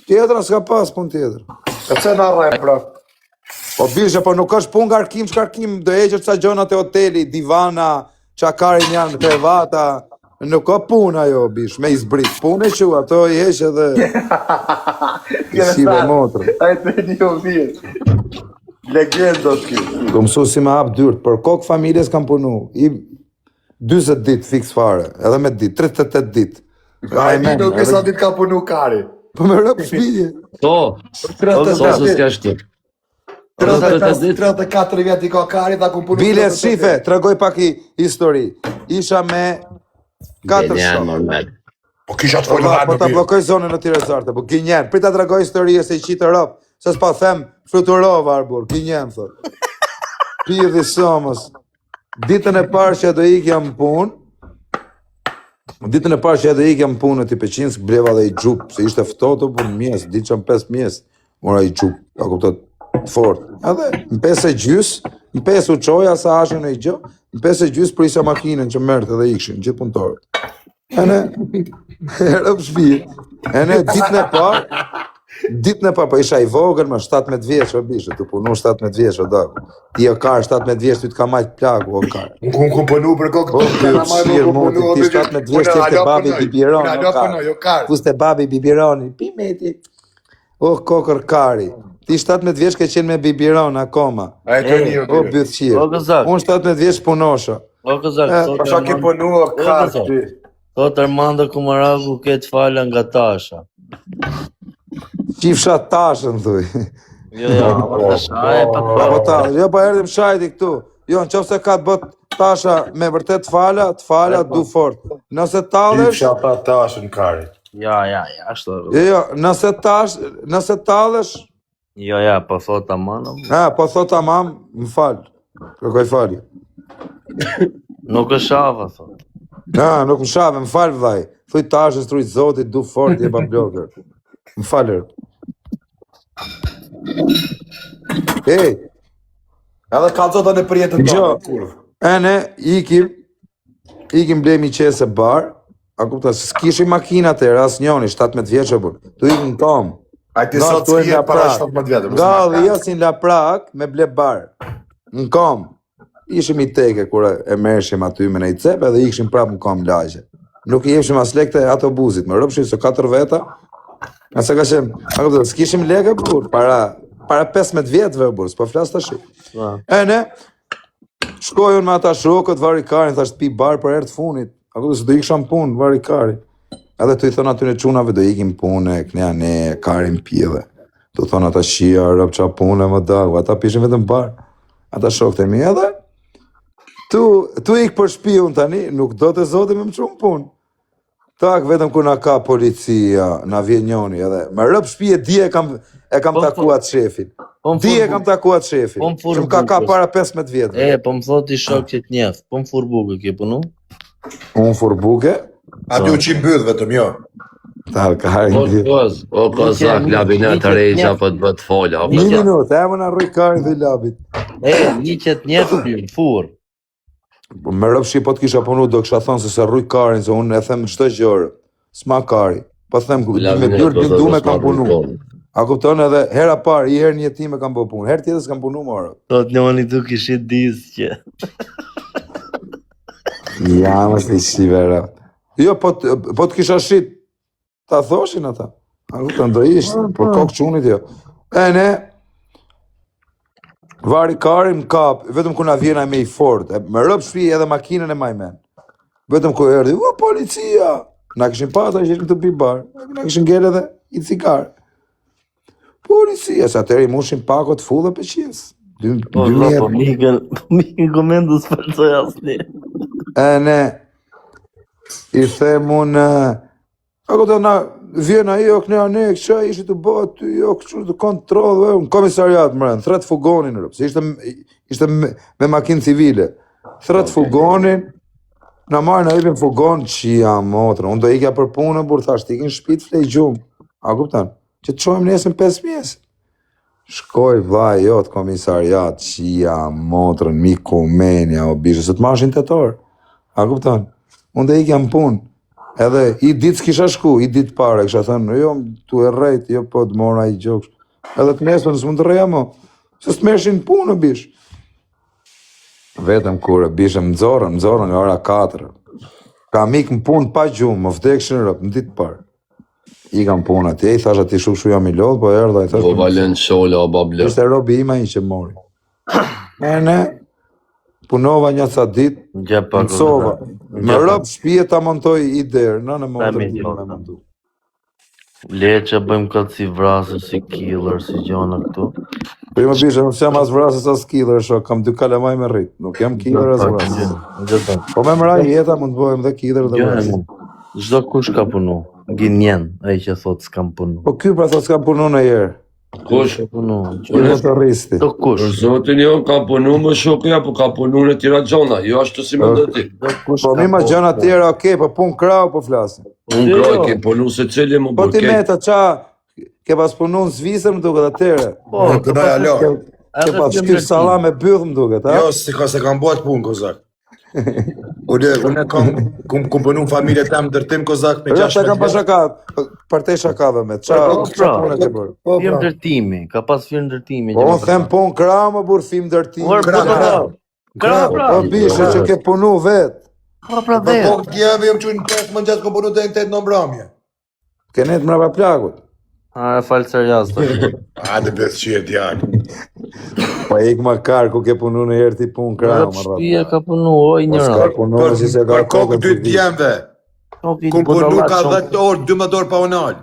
Tjetra s'ka pas pun tjetër. E pse në rajë, pra? Po bishe, po nuk është pun garkim, shkarkim, do e që ca gjonat e hoteli, divana, qakarin janë krevata, nuk ka pun ajo, bish, me izbrit. Pun e që, ato i hesh edhe... I shive motrë. A e të një vjetë. Legendo t'ki. Ko mësu si me hap dyrt, për kokë familjes kam punu, i 20 dit fix fare, edhe me dit, 38 dit. A e një nuk e sa dit ka punu kari. Po me rëpë shpije. To, së s'ka shtë. 34 vjet i ka kari, ta ku punu... Bile shife, tregoj pak i histori. Isha me 4 shok. Po kisha të folë Po ta në blokoj zonën në Tiresarte, po gjenjen, prita tregoj historie se i qitë rëpë, se s'pa them fluturova arbur, gjenjen, thot. Pidhi somës. Ditën e parë që do ikja në punë, ditën e parë që do ikja në punë në Tipeqinsk, bleva dhe i gjupë, se ishte ftoto, po në mjes, ditë që në 5 mjes, mora i gjupë, ka kuptot të fort. Edhe, në 5 e gjys, në 5 u qoja, sa ashe në i gjë, në 5 e gjys prisja makinën që mërtë dhe ikshin, gjithë punëtorët. Ene, rëpë shpijë, ene, ditën e parë, po isha i vogël, më 17 vjeç, o bishë, të punu 17 vjeç, o daku. Ti o karë 17 vjeç, ty t'ka majtë plagu, o karë. Unë ku punu për kokë O, ty shirë moti, ti 17 vjeç, ti shte babi Bibironi, o karë. Kuste babi Bibironi, pimeti. O, kokër kari. Ti 17 vjeç ke qenë me Bibiron akoma. A e të një O, byth qirë. O, gëzak. Unë 17 vjeç punosha. O, gëzak, Pasha ki punu o karë ty. Thot Armando Kumaraku ketë fala nga Tasha. Qifsha tashën, thuj. Jo, Tasha e pa Po ta, jo pa erdhim shajti këtu. Jo, në qofse ka të bët tasha me vërtet të fala, du fort. Nëse talësh, Qifsha ta tashën kari. Ja, ashtu. jo, nëse talësh, Jo, po thot Amano. po thot tamam, më fal. Kërkoj falje. Nuk është shava, thot. Nuk më shave, më falë vaj. Thuj tash e strujt zotit, du fort, je pa blogger. Më falër. Ej, Edhe ka zota në përjetën Gjo, ne ikim blemi qese bar, a kupta, s'kishim makina të as njoni, 17 vjeqë bur, tu ikim kom. A ti sot s'kje para 17 vjetër. Nga dhe josin la prak me ble bar, në kom. Ishim i teke kur e mershim aty me në i cep edhe ikshim prap në kom lagje. Nuk i jeshim as lekte autobusit, më rëpshim së 4 veta, nëse ka shem, a kupta, s'kishim leke bur, para 15 vjetëve bur, s'po flas të shi. E ne, shkojun me ata shokët varikarin, thasht pi bar për herë të funit. Ako se do iksham punë varikarin. Edhe të i thonë aty në qunave do ikim punë, kënja ne, karin pjeve. Do thonë ata shia, rëp qa punë e më dagu, ata pishin vetëm bar. Ata shokët e mi edhe. Tu ik për shpiun tani, nuk do të zotim me më qunë punë. Tak, vetëm ku na ka policia, na vjen njoni edhe. Me rëp shpije di e kam takuat shefin. Di e kam takuat shefin. Që më ka para 15 vjetë. Po më thot i shok që t'njef, po më furbuke ke punu? Unë furbuke? Aty u qim bëdh vetëm, jo. O kozak, labinet të rejqa po të bët fola. Një minut, e më në rroj karin dhe labit. Një që t'njef t'jim, fur. Me rëpshi po t'kisha punu do kësha thonë se rruj karin, se unë e them qdo gjërë. S'ma kari. Po them, me bjurë bindu me kam punu. A kupton edhe hera parë, i herë një time kam po punë. Herë tjetës kam punu marë. Thot njoni tu kishit disë që. Ja, më s'li shivera. Jo, po t'kisha shit, ta thoshin ata. A kupton, do ishtë, por kokë qunit jo. E ne, vari karin më kap, vetëm ku na vjena me i fort. Me rëp shpi edhe makinën e majmen. Vetëm ku erdi, policia! Na këshin pata, ishim të pi bar. Na këshin gjele edhe i cigarë. Policia, sa tëri mushin pakot full dhe pëqjes. Po, mikën komendus përcoj asni. E ne, i them unë, ako të na, vjena jo, këne anek, që ishi të bëtë, ty jo, kështu të kontrol, në komisariat mërën, thret fugonin, se ishte me makinë civile. Thret fugonin, na marrë në ipin fugon, qia motrë, unë do ikja për punë, burë thasht, ikin shpit flej gjumë, a kuptan? Që të qojmë nesën 5 mjesë. Shkoj vaj, jo të komisariat, qia, motrën, miku, menja, o bishë, se të mashin të torë. A kupton? Unë dhe i kam punë. Edhe i ditë s'kisha shku, i ditë pare, kësha thënë, jo, tu e rejt, jo, po të mora i gjoksh. Edhe të nesën, nësë mund të reja mo, se s'të mershin punë, o bishë. Vetëm kure, bishë, më zorën, në ora 4. Ka mikë më punë pa gjumë, më vdekshin rëpë, në ditë parë. I kam punë atje, i thash ati shu jam i lodhë, po erdha i thash... Po valen shola o bable. Ishte robi ima i që mori. Ne, punova një ca dit, mësova. Me rëpë shpije ta montoj i derë, në montoj i në montu. Le që bëjmë këtë si vrasës, si killer, si gjona këtu. Po i më bishë, nuk jam as vrasës as killer, shok, kam 2 kalamaj me rritë. Nuk jam killer as vrasës. Po me mëra jeta mund të bëjmë dhe killer dhe vrasës. Çdo kush ka punu. Ginjen, ai që thot s'kam punu. Po ky pra thot s'kam punu në herë. Kush? Punu. Motoristi. Do kush? Për zotin jo, ka punu më shokja, po ka punu në tjera gjona, jo ashtu si me ti. Po mi ma gjona tjera, okej, po pun krau po flasim. Unë krau ke punu se cili më Po ti burket. meta, qa, ke pas punu në Zvicër më duket atere. Po, kënoj alo. Ke pas shkyr salam me byth më duket, ha? Jo, si ka se kam bëhet punë, kozak. Unë kam punu në familje tam dërtim, kozak, me 16 Ta kam pa shaka, partej shakave me, qa punë ke bërë? Firmë ndërtimi, ka pas firmë ndërtimi. Po unë them pun krau më burë film ndërtimi. Krau, Po bishe që ke punu vetë. pra Po vetë. gjeve jam qujnë 5 mëngjes kom punu dhe në 8 në mbramje. Ke net mrapa plakut. A, falë serios të. A, dhe bëth që e djallë. Pa ik ma kar ku ke punu në herë ti pun krau më rrë. Shpia ka punu, oj Po njëra. s'ka punu si se ka Për kokë 2 djemve. Kum punu ka 10 orë, 12 orë pa unalë.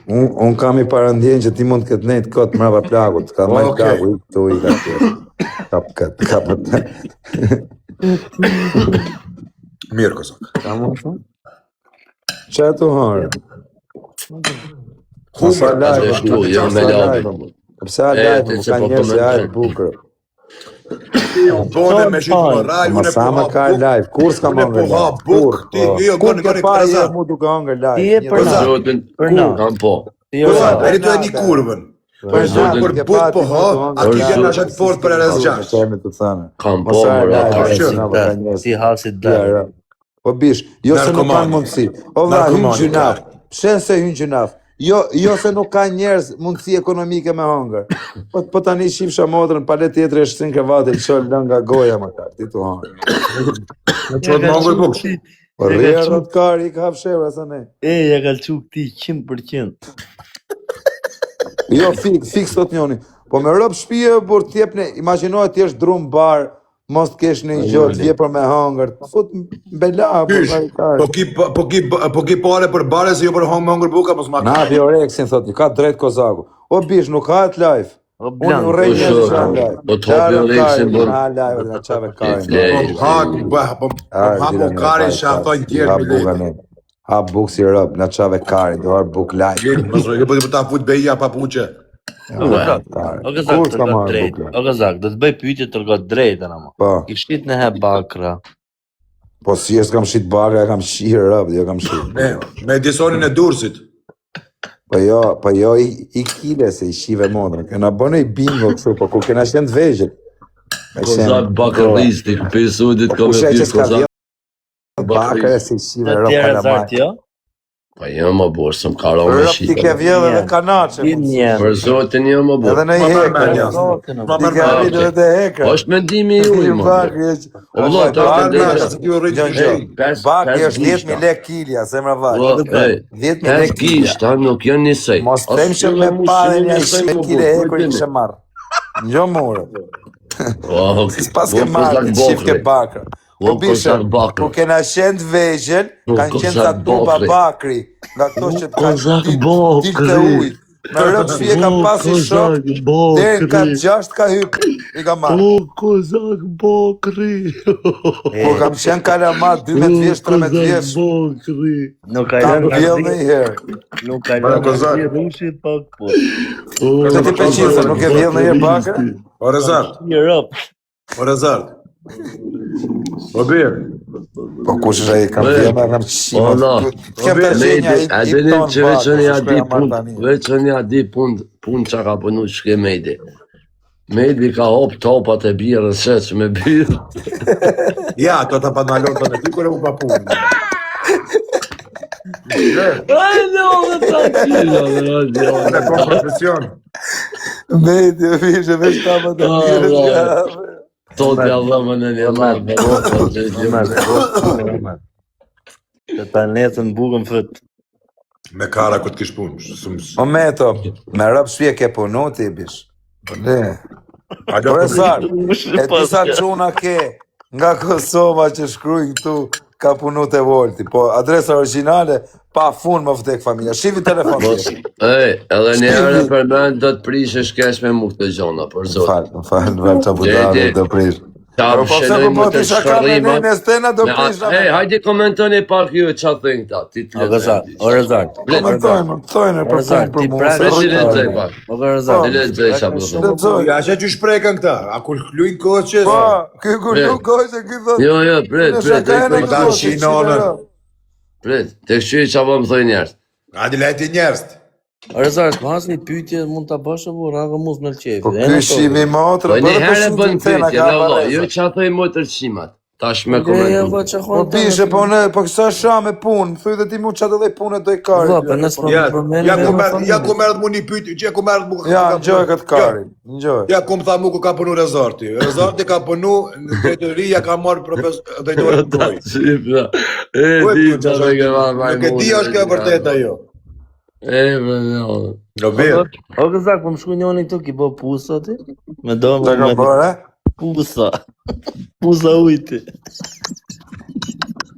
Unë kam i parandjen që ti mund të këtë nejtë këtë mrapa plakut. Ka majtë Okej. plaku, i këtu i ka tjerë. Kap këtë, kap këtë. Mirë, kozak. Ka më shumë? Që e tu harë? Humër, Ashtu, jo me labi. Pëse a lajtë, ti më se ka po njerë se a e komentojnë. bukërë. Bone me shit më raj, Ma unë sa më ka live, kur s'ka më Unë po ha buk, ti jo Kur goni ke goni pa je Razat. mu duke hëngër live. Ti je për Një na. Razat. Zotin, Për na. kam po. Razat, e të e një kurvën. Për zotin, Kur buk po ha, a ki vjen ashat fort për RS 6. Qemi të thënë. Kam po, Mos ha mora. live, Si hasit dhe. Po bish, jo se nuk Narkomani. kanë mundësi. O vla, hynë Narkomani, gjynaf. Pse se hynë gjynaf? Jo se nuk ka njerëz mundësi ekonomike me hëngër. Po tani shifsha motrën, palet tjetër e shtrin krevatin, qëllë lën nga goja më ka, ti tu hëngër. Qo të mangër buk. Po rrë rrët kari, i ka hapshevra sa ne. Ja ka qu këti 100%. Jo, fix të njoni. Po me rëpë shpije, por t'jepne, imaginoj t'jesh drum bar, mos t'kesh një gjë, t'vje për me hëngër. Fut bela, Kysh, po ki pare për bare se jo për hongë me hongër buka, mos ma Na, bioreksin, thot, ka drejt kozaku. O bish, nuk ha të live. Unë u rejnë një që në live. Po të bioreksin bërë. Na live, dhe në qave karin. Po ha mu kari shaftojnë tjerë me lejtë. Ha buk si rëp, në qave karin, do arë buk live. Jo po ta fut beja pa puqe. O gëzak, të rgot drejt. O gëzak, do të bëj pyetje të rgot drejt, ama. Po, Kishtit në he bakra. po si është kam shit bakra, kam shirë rëp, jo kam shit. Me edisonin e Durrësit. Po jo, i kile se i shive modrën. Kena bënë i bingo kështu, po ku kena qenë të vegjët. Kozak bakaristi, pesudit ka me Kushe që pyrë s'ka kozak. vjellë bakre se i shive Të rëp tjera kalamaj. zart, jo? Pa jo më borë, së më karo me Rëp ti ke shita. vjellë edhe kanache. Ti një. Për zotin jo më Edhe borë. në i Ma hekër. mërmenja. Ma Ti ke mërmenja. arrit edhe të hekër. është mendimi ju i më. O vlo, të është Arna, mendimi. që ti u rritë Gjon, gjej. Baki është 10.000 lek kilja, zemra vaj. Po, 10.000 e lek kilja. kishta, nuk janë njësej. Mos them që me pare një 100 kile hekur i kështë marrë. Njo more. Pas ke marrë, të qif ke bakra. Po bishë, ku kena qenë të vegjel, kanë qenë sa tuba bakri, nga këto që të kanë dilë të ujtë. Në rëpë shpije kam pasi shok, deri ka 6 ka hypë, i ka marrë. Kozak bakri. Kur kam qenë kalamat, 12 vjeç, 13 vjeç, Nuk ka kam lënë vjellë në i herë. Nuk ka Bara kozak. lënë rushi pak po. Që ti peqisë, nuk e vjellë në i herë bakra? O Rezart, Një rëp. o Rezart. O birë. Po kush është ai kam vjellë, kam qima. Kem të gjenja i A dini tonë që veçën ja di bakra, pun, tani. veçën ja di pun që ka punu shke Mejdi. Mejdi ka hop topat e birës sheq me birë. Ja, to ta panalon të në ty, kërë u pa punë. Në kom profesion. Mejti, vishe, veç ta më të mirë nga. Tot ja dhëmën e një lartë. Të ta netën bukën fët. Me kara këtë kish punë. O meto, me rëpë shpje ke punu ti bish. Po ne. A do Por e të sarë, e disa quna ke nga Kosova që shkrujnë këtu ka punu të volti. Po adresa originale, pa fun më vdek familja. Shivi telefon të jesh. Edhe një herë për mend do të prishësh kesh me mu këtë gjona, për zot. Më falë, që budave do prish. Ta Po pse shënoj po më të tisha ka me shkërrimat. nene stena do prish. Hajde komentoni pak ju qa thënë këta, ti të O gëzak, o rëzak. Komentojnë, thojnë për punë për mua. Ti lexoj pak. O rëzak. Ti lexoj qa për thënë. Ja, që që shprejkën këta, a kur lujnë koqës? Po, ky kur nuk gojse, ky thot. Jo, pret. Pret, të këshyri qa po më thoi njerës. A di lejti njerës. O rëzak, po hasni pyetje mund ta bësh apo rranga mos në qefi. Po ky shimi motrë, Po një herë bën pyetje, në vlo, jo qa thoi motër qimat. Tash me komentu. Po bishe, po kësa sha me punë, thuj dhe ti mu qatë dhe punë do i kari. Ja ku merët mu një pyetje, që ja ku merët mu... Ja, njoj këtë kari, njoj. Ja ku më tha mu ku ka punu Rezarti. Rezarti ka punu në drejtëria, ka marrë drejtore të gojë. Nuk e di është kjo e vërteta jo. Në birë. O gëzak, po më shkuj njoni këtu ki bo pusa ti? Me do Të ka bërë, pusa. Pusa ujti.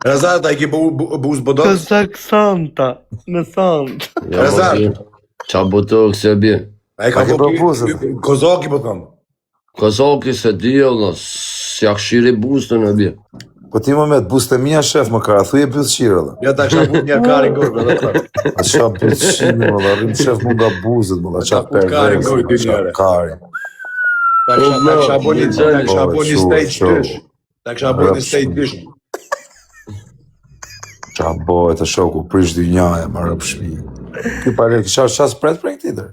Rezarti, a i ki buzë bodot? Gëzak santa. Me sant. Rezarti. Qa botok se bje. A i ka Kozaki po thëmë. Kozaki se di jo, si a këshiri bustën e bje. Po ti më me të bustë mija shef më kara, thuj e bësë qire dhe. Ja ta kësha put njerë kari ngurë, dhe të A qa bësë qire më dhe, rrim shef më nga buzët më dhe qa Kari ngoj, dy njëre. kari. Ta kisha boni stage 2. Ta kisha boni stage 2. Qa bojë të shoku, prish dy njaja, më rëpë shmi. Ky pare, kisha shas pret për e këti tër.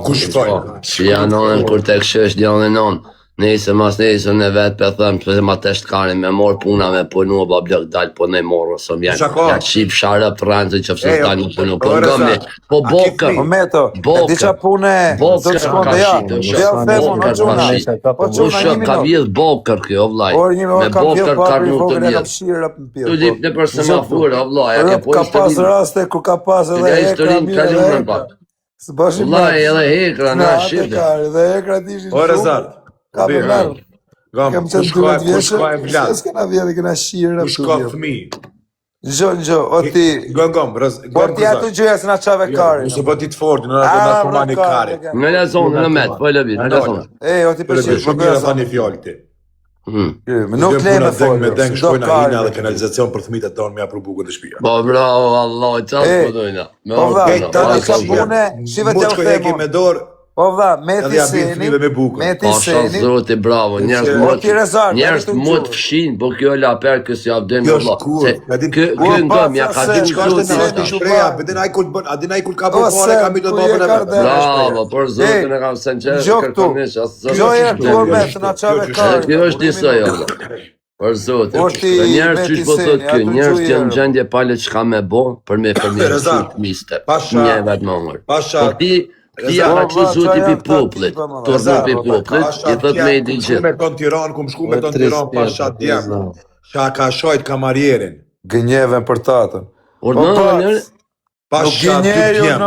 Kush thoj? Si janonën kur të këshësh djallën non. Nëse mas nëse në vetë për thëmë, pëse ma të shtkani me morë puna me punu, ba blok dalë, po ne morë, së mjerë. Ja qip sharë për rëndë, që pëse s'ta një punu, po ngëmi, po bokër. Po meto, e di qa pune, do të shkon dhe ja, dhe themu në gjuna. Po shë ka vjedh bokër kjo, o vlaj. Me bokër ka nuk të vjedh. Tu lip në për semafur, o vlaj, a ke po ka pas raste, ku ka pas edhe hekra mirë dhe hekra. Vlaj edhe hekra në shqipë. Dhe hekra t'ishin O Rezart. Ka për mërë. Kem qënë 12 vjeshe, Vlad? s'kena vjetë, kena shirë. Kush ka fëmi? Gjo, o ti... Gëm, Por ti atë gjëja se na qave kari. Nëse po ti të forti, në narkomani kari. Në në zonë, në metë, po e lëbit, në zonë. O ti përshirë, Shumë mira tha një fjallë ti. Nuk le me folë, me dengë shkojnë a hina dhe kanalizacion për thmit e tonë me apru bukën të shpia. Po bravo, Allah, qatë po dojna. Po vda, tani ka pune, shive të u themo. Po vda, me ti seni, Pasha zoti, bravo, njerës më të fshin, po kjo e la per kësë ja vdojnë Kjo Allah. është kur, Kjo ndëm, ja ka dy a dinaj kur ka bërë pare, ka mitë të babën e vetë. Bravo, për zotin e kam senqerës kërkonish, Gjo e tuar me të na qave kari. Kjo është disoj, Allah. Për zotin, njerës që shpo thot kjo, njerës që në gjendje pale që ka me bo, për me përmjërësit miste, një vetë mëngër. Ti ja ka që zoti pi poplit, të rëpi poplit, i thot me i di gjithë. Kum shku me ton Tiran, pasha djem, qa ka shojt kamarjerin. Gënjeve për tatën. Pasha dy djem,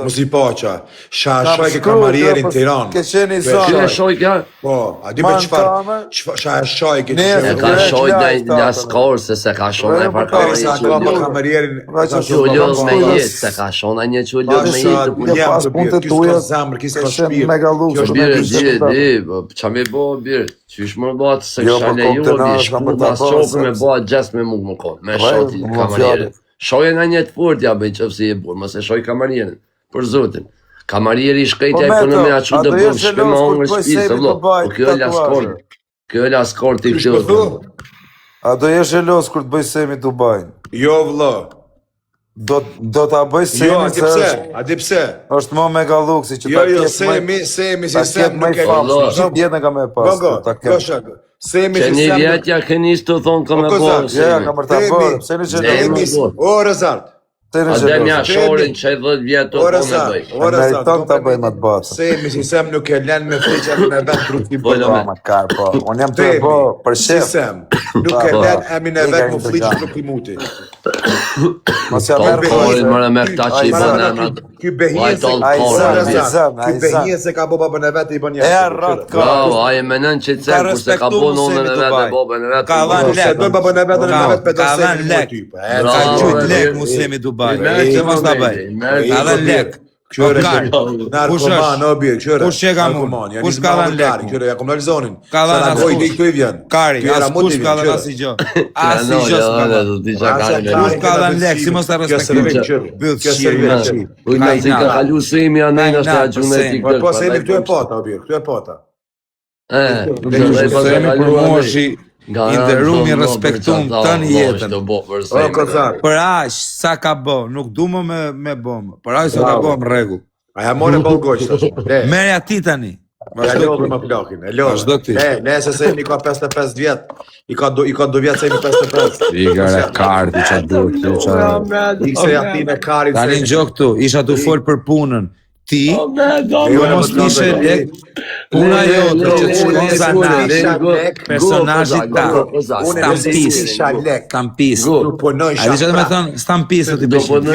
mos i paqa, qa shojt ke kamarjerin Tiran. Ke qeni Që e zonë. shoj ka? Po, a di me qfar, qa e shojt ke E ka shoj nga skor, se se ka shoj në parkare Sa ka pa kamarjerin, Qullon me jetë, se ka shoj në një qullon me jetë. Pas punë të tuja, zemër, kis ka ke qenë shpirë. mega luksë. Birë, qa me bo, birë, qysh më batë, se kësha leju, bi shku pas qokë me batë gjesë me mukë më konë, me shoti kamarjerin. Shojë në një të fort, ja bëjë qëfë si e burë, mëse shoj kamarjerin, për zotin. Kamarjeri shkejtja e përnë me aqu të burë, shpe më hongër shpisë, vlo, po kjo e la skort i kjo. A do jesh e los kur të bëj semi Dubajnë? Jo vlo. Do ta bëj semi se A di pse? është më mega luksi që ta Jo, ketë semi si ta sem ketë më nuk e famë. Gjithë jetën ka me pas. Ta ketë. Semi Që si një sem vjetja kënis të thonë ka me borë, Ja, ka për ta bërë. Pse në gjelos? O Rezart. Pse në A dhe mja gjelos? shorin që e 10 vjetë të O po me Rezart. bëj. Meriton të bëjmë atë batë. Semi si sem nuk e len me friqat në vetë trupi Po, bërë. jo, Po, ma kar, po. Unë jam të e bo për Si shef. sem. Nuk e len emin e vetë më friqat trupi muti. Mos ja Po, merë korin mërë me këta që i bënë emrat. Ky behije se Ky behije se ka bo babën e vetë i bën E jashtë. arrat ka. Bravo, a e menën që të cekë, kurse ka bo nonën e vetë e bobën e vetë. Ka dhanë Se do babën e vetë në vetë për të Ka dhanë semi lek. më type. Ka qujt lek muslimi Dubai. Që mos ta bëj. Ka dhanë lek. Qyre Kush narkoman, o birë, qyre. Kush që ka mund? Kush ka dhanë lek? Qyre, ja kom nalizonin. Ka dhanë Sa goj, di këtu i vjen. Kari, Ky era as mund kush i ka vjen, dhanë qyre. asnjë gjë. Asnjë gjë s'ka dhanë. Kush ka dhanë lek, si mos ta respektoj. Byll shiri. Ujna si ka kalu semi anej në shtë gjume ti Po, po, se jemi këtu e pata, o birë, këtu e pata. Semi për moshi, inderum i respektum tani jetën. O, kozar. Për aq sa ka bë, nuk du më me bëm. Për aq sa ka bë në rregull. Aja more bol gojsh, tash. Merja ti tani. Ja lodhë me plakin, e lodhë. Vazhdo ti. Nese se i ka 55 vjet, i ka do vjet se i 55. Igare karti që duhet. I se jati me karit. Tani në gjok tu, isha tu fol për punën. Ti, jo mos nishe lek, puna jote që të shkon zanat, personazhit ta, stampis. A di që të me thënë stampis të t'i bëshin?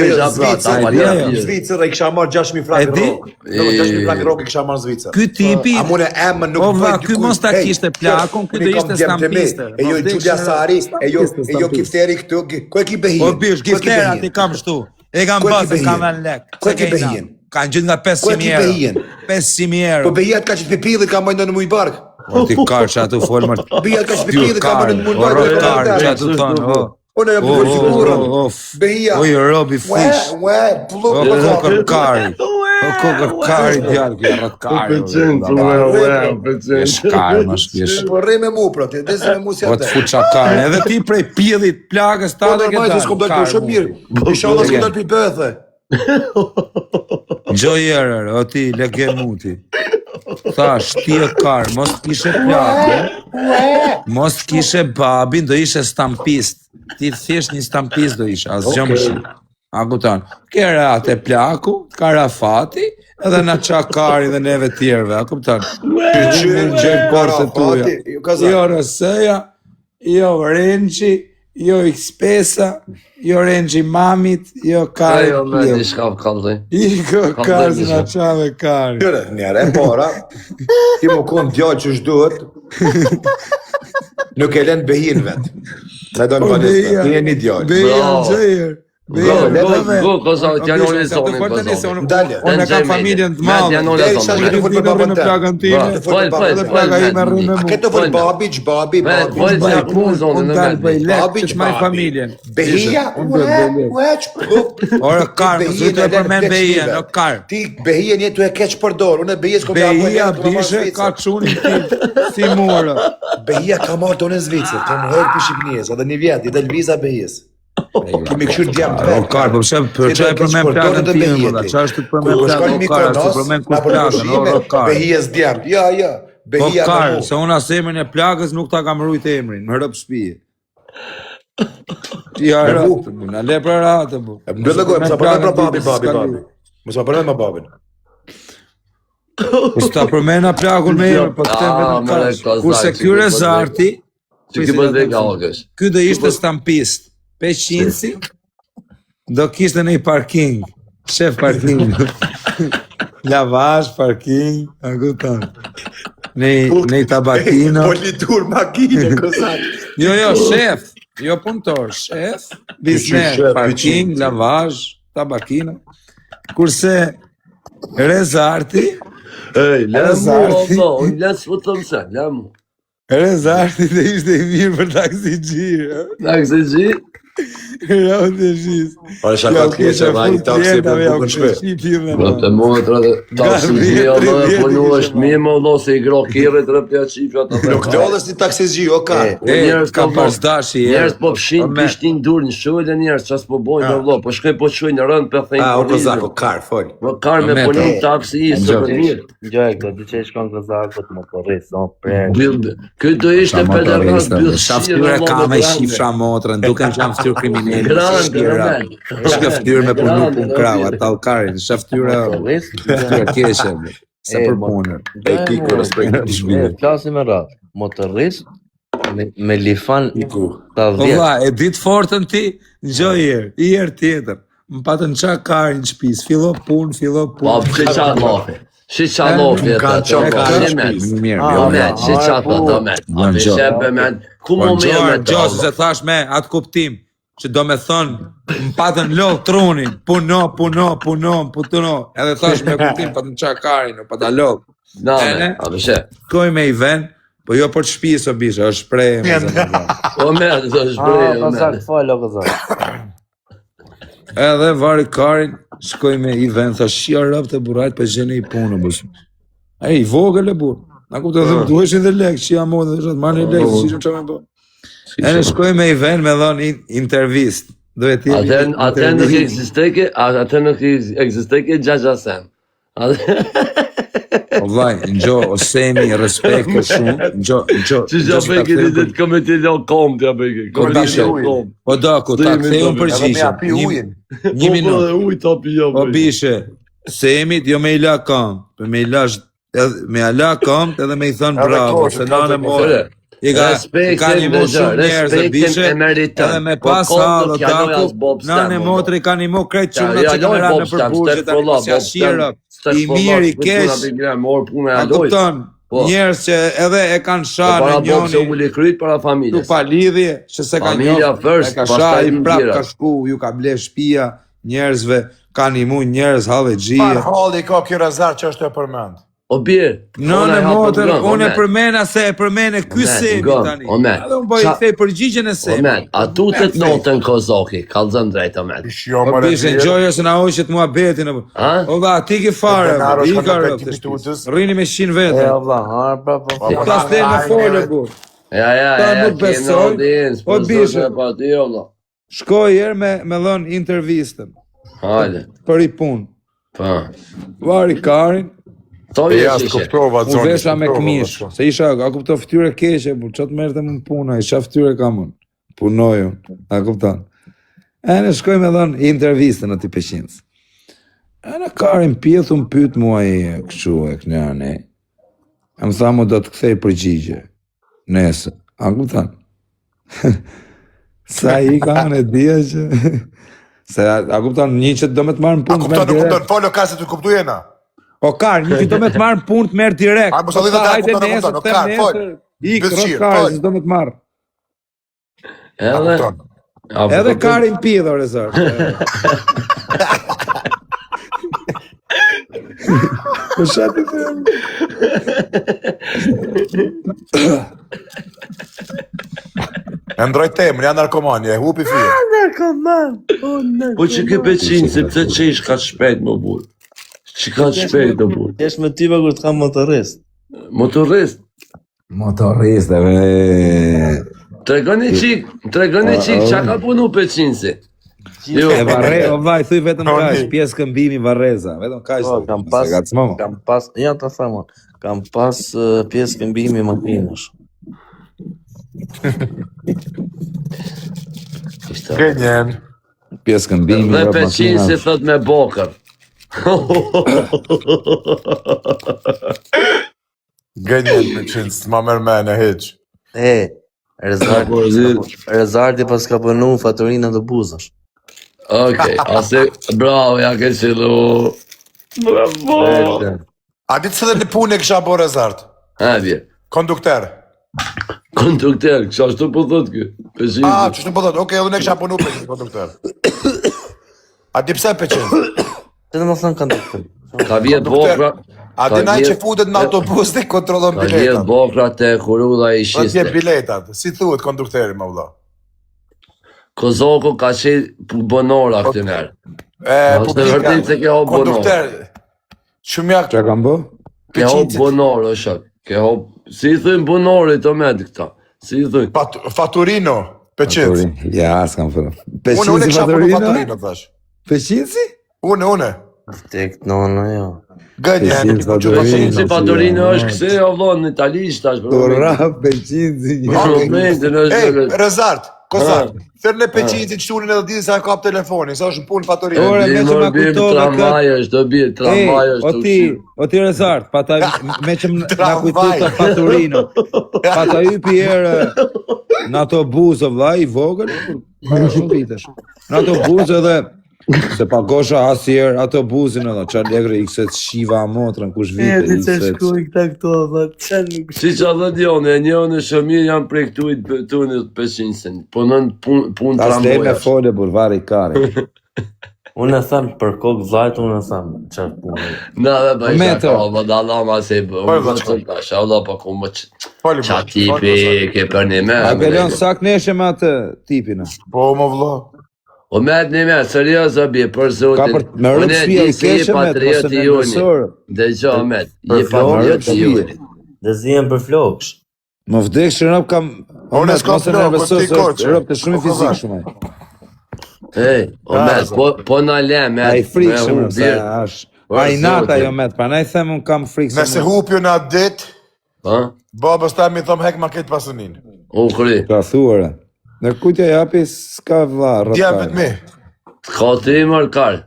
Zvicër e kisha marrë 6.000 frank rogë. 6.000 frank rogë i kisha marrë Zvicër. Ky tipi, A mune emën nuk o vla, ky mos ta kishte plakon, ky do ishte stampiste. E jo Gjulja Sari, e jo Kifteri këtu, ku e ki behijen? O bish, giftera ti kam shtu, e kam bëzën, kam në lek. Ku e ki behijen? Kanë gjithë nga 500 euro. 500 euro. Po behijat ka që pipillit ka mëjnë në mujë barkë. O ti karë që atu folë mërë. Behijat ka që pipillit ka mëjnë në mujë barkë. O karë që atu tonë, o. Unë e për sigurën. Behijat. O i robi fish. Ue, O kërë kari. O kari djalë, kjo rrët kari. Shkari, më shkjesh. Po rri me mu, pra, ti desi me mu si Po atë. të fut qakari, edhe ti prej pjedhit plagës ta Po dhe normal se s'kom dalë për shumë mirë. Inshallah s'kom dalë për bëthe. Gjo jerër, o ti, lege muti. Thash, ti e karë, mos t'kishe plakë, mos t'kishe babin, do ishe stampist. Ti thjesht një stampist do ishe, as gjë më shi. A kutan, kere atë plaku, karafati, edhe na qakari dhe neve tjerve, a kuptan. Në gjerë porse tuja. Jo rësëja, jo renqi, jo X5, jo renqi mamit, jo kari Ajo me pjev. një shkaf kalli. Iko kari zë na qave kari. Qëre, njëre e para, ti mu konë djallë që shduhet, nuk e len behin vetë. Me do në banistë, ti e një djallë. Beja në gjëjër. Go, Kozak, t'janoni zonin, Kozak. Dalje. Unë kam familjen të madhe. T'janoni Deri sa zonin. një fol me babën Në tënd. plagën time. Fol, Edhe plaga ime rri me A mu. këtë fol babi, ç'babi, babi. Fol, Unë dalë bëj lek, Babi, që t'maj babi. familjen. Behia, Ore karë, mësë të e përmen behia, në karë. Ti behia një të e keq përdor, unë behia s'kom të Behia bishe ka qunin tim, si murë. Behia ka marrë tonë në Zvicër, ka më hërë për Shqipënijës, edhe një vjetë, i del viza behijës. Kemi këshur djemë të O vetë. karë, po për që e përmen plagën time, mëda, që është të përmen Kur shkon plagën, o karë, që përmen kur plagën, o karë. behijës djemë, ja, O behia me karë, mu. se unë as emrin e plagës nuk ta kam rrujt emrin, më rëp shpije. Ti a rëpë, në le për ratë, bu. Më lëgoj, mësa përmen pra babi. Mësa përmen me babin. Po s'ta përmena plagun me emrin, po këtë vetëm me kash. Kozak, Kurse që kyre ki po zarti, Që ki për dhe gallëgës. ky do ishte stampist. Peqinsi do kishte në i parking, shef parking. Lavazh, parking, a kupton. Në i tabakino. Politur makine, kozak. Jo, shef, jo punëtor, shef, biznes, shef, parking, piqin. lavazh, tabakino. Kurse Rezarti, Ej, Rezarti. Unë lesë futëm se, lamu. Rezarti dhe ishte i mirë për taksi gjirë. Taksi gji? Rau të shis. Ore shaka të keqe, ma i taksi për bukën shpe. Në të mua të rëdhe, taksi gji, o dhe punu është mi më lo se i gro kire të rëpja qifja të dhe. Nuk dollës një taksizji, o ka. Kam pasdashi, Njerës po pshin, pishtin dur në shuj dhe njerës qas po bojnë në vlo, po shkoj po shuj në rënd për thejnë O kozak, o kar, fol. Po kar me punin taksi i së për mirë. Gjoj, do të që shkon Kozakut motorist, no prerë. Këtë do ishte pedernas Shaftyre ka me shifra motrën, duke në qamë ftyrë kriminali. Grande, Shka ftyrë me punu pun krau, atë alkarin, shaftyre keqe, se për punër. E kiku, respekt të shmime. Klasin me ratë, motorist me lifan ta Po 10. vlla, e ditë fortën ti, në gjoj herë, i herë tjetër. Më patën qa karin në shpis, fillo pun. Po, që qa lofi? Që qa lofi e të që ka një men? Jo men, që qa të do men? A të shepe men? Ku më me me të Gjosë se thash me atë kuptim, që do me thonë, më patën lodh trunin, puno, edhe thash me kuptim, patën qa karin, pa ta lodh. Na me, a të shep. Koj me i ven, po jo për shpis o bisha, është shprej me zë. O men, të shprej, o men. Falë, Kozak. Edhe vari karin, shkoj me i ven, thash, shia rëp të burajt për gjene i punë, bësh. E i vogël e burë. Na ku të dhe më duheshin dhe lek, që jam modë, dhe marrë një lek, si që me bë. E në shkoj me i ven me dhonë intervist. Atë nuk eksisteke Gjaxhasen. O vaj, në gjo, o semi, respekt për shumë, në gjo, Që që bëjke një ditë këmë të lo kom të bëjke. Po bishe, o daku, ta kthej unë përgjishëm. Një minut. O bishe, semit jo me i la kam, me i la kam edhe me i thënë bravo, se nane morë. I ka një mo shumë njerës e bishe, edhe me pas halë o daku, nane motri ka një mo krejt quna që ka mëra në përbushet, si ashira, i mirë, i kesh, a kupton, njerës që edhe e kanë shanë në njoni, tu pa lidhje, që se ka njoni, e ka shanë, i prap ka shku, ju ka ble shpia, njerësve, ka një mu njerës halë e gjie. Par halli ka kjo rezar që është e përmend. O birë. Nënë motër, unë e përmena se e përmene ky Semi tani. Edhe unë bëj thej përgjigjen e Semi. Omet, a tutet notën Kozaki, kallëzën drejt, Omet. Po bishe, ngjojë se na hoqet mua betin. O vlla, ti ke fare. Rrini me 100 vete. vlla, harpa po. Ti ka stema folë bu. Ja, besoj. O bishe. vlla. Shkoj herë me dhën intervistën. Hajde. Për i punë. Pa. Vari Karin. Toje Ja, kuptova U zonë. vesha me këmish, se isha, a kupto fytyrë keqe, bu, çat merrte më puna, isha fytyrë kam unë. Punoj unë, a kupton. E në shkoj me dhën intervistën aty Peqinës. E në Karin pjethu më pyet mua kështu e kënjani. E më tha mu do të kthej përgjigje. Nesër, a kupton. Sa i ka në dia që... Se a kupton, një që do me të marrë në punë të merë direkt. Kupton, folo ka se të kuptu jena. O Karl, një që do me të marrë në punë të merë direkt. A, mos a dhita ta kupton, kupton, o Karl, fol. Ikë, Bëzqir, Karl, fol. se do me të marrë. Edhe... Edhe Karin pidho, rezor. Po shati të E ndroj temën, janë narkomani, e hupi fije. Po që ke Peqin, se pse që ish ka shpejt më burë? Që ka shpejt më burë? Kesh me tyva kur të kam motorist. Motorist? Motorist, e Tregoni qik, qa ka punu Peqin si? Jo, E varre, o vaj, thuj vetëm kash, pjesë këmbimi Varreza, vetëm kash. Kam pas, ja ta thamë, kam pas pjesë këmbimi makinash. Gënjen. Pjesë këmbimi, dhe Peqin si thot me bokër. Gënjen me qinë, s'ma mërmene heq. Rezardi pas ka pënu faturinën të buzësh. Okej, ase, bravo, ja ke qëllu. Bravo. A ditë se dhe në punë e kësha bo rezart? Hajde. Kondukter. Kondukter, kësha shtu po thot kë? Peqin. A, që shtu po thot, okej, unë e kësha punu për kondukter. A di pse për qinë? Të dhe më thënë kondukter. Ka vjetë bokra. A di naj që futet në autobus të kontrolon Ka vjetë biletat? bokra të kurulla i Në tje shiste. biletat, si thuhet kondukteri më vëlla? Kozoko ka qenë bonora këtë nërë. Publika, vërtet se ke ho bonor. kondukter, shumë jak Qa kam bë? Ke ho bonor, o shak. Ke ho... Si i thujnë bonorit o med këta? Si i thujnë? Faturino, Peqinës. Ja, s'kam fërë. Unë Peqinësi kësha punu Faturino? Faturino, thash. Peqinësi? Une. Tek nono, jo. Gënjen, Peqinës Faturino. Si Fatorino është këse, o vlonë në italisht, tash për Ura, Peqinësi. Për momentin është Ej, dhe... Rezart, Kozart, thërë në Peqinësi që tunin edhe didi se a kap telefonin, sa është në punë Faturino. Ore, me që ma kujtove Tramvaj është, do bje, tramvaj është. o ti Rezart, pa ta me që na kujtu të Faturino. Pa ta hypi herë në ato buzë, vlla, i vogël, para shumë vitesh. Në ato buzë edhe, se pa gosha asjerë ato buzin edhe, qa legre i këset shiva a motrën, kush vite, i këset. këta këto, ma që nuk... Si që dhe djone, e njone shëmir janë prej këtujt tunit Peqinësin, po nën pun Ta s'lej me tramvajash. fole, burvari Kari. Unë e thamë për kokë vlajtë, unë e thamë qatë punë. Na dhe bëjshë Meto. ka, më da Allah ma se bë, Po, më vëllai, të tash, Allah po ku më Fali qa më. tipi ke për një me. A Belion sak neshe me atë tipin. Po, më vëlla. O me atë një me, serios o bje, për Ka zotin. për me rëmë shpia i keshe me të mëse në nësërë. Dhe gjo, Ahmet, je Për flokë, patrioti shpia. juni. Dhe zihen për floksh. Më vdek që rëmë kam... Unë s'kam mos e flokë, nervësos, po ti koqe. rëmë të shumë i Po, fizik shumë. Ej, o me, po na le, me A i frikë me shumë, hu se birë. është. A i nata jo met, pra na i them unë kam frikë Nëse shumë. hupju në atë dit, Ha? babës ta mi thom hek ma këtë pasunin. U kri. Ka thuare. Në kujtja japi s'ka vla, Djem rëkaj. vetëmi, Ka të i mërë karë.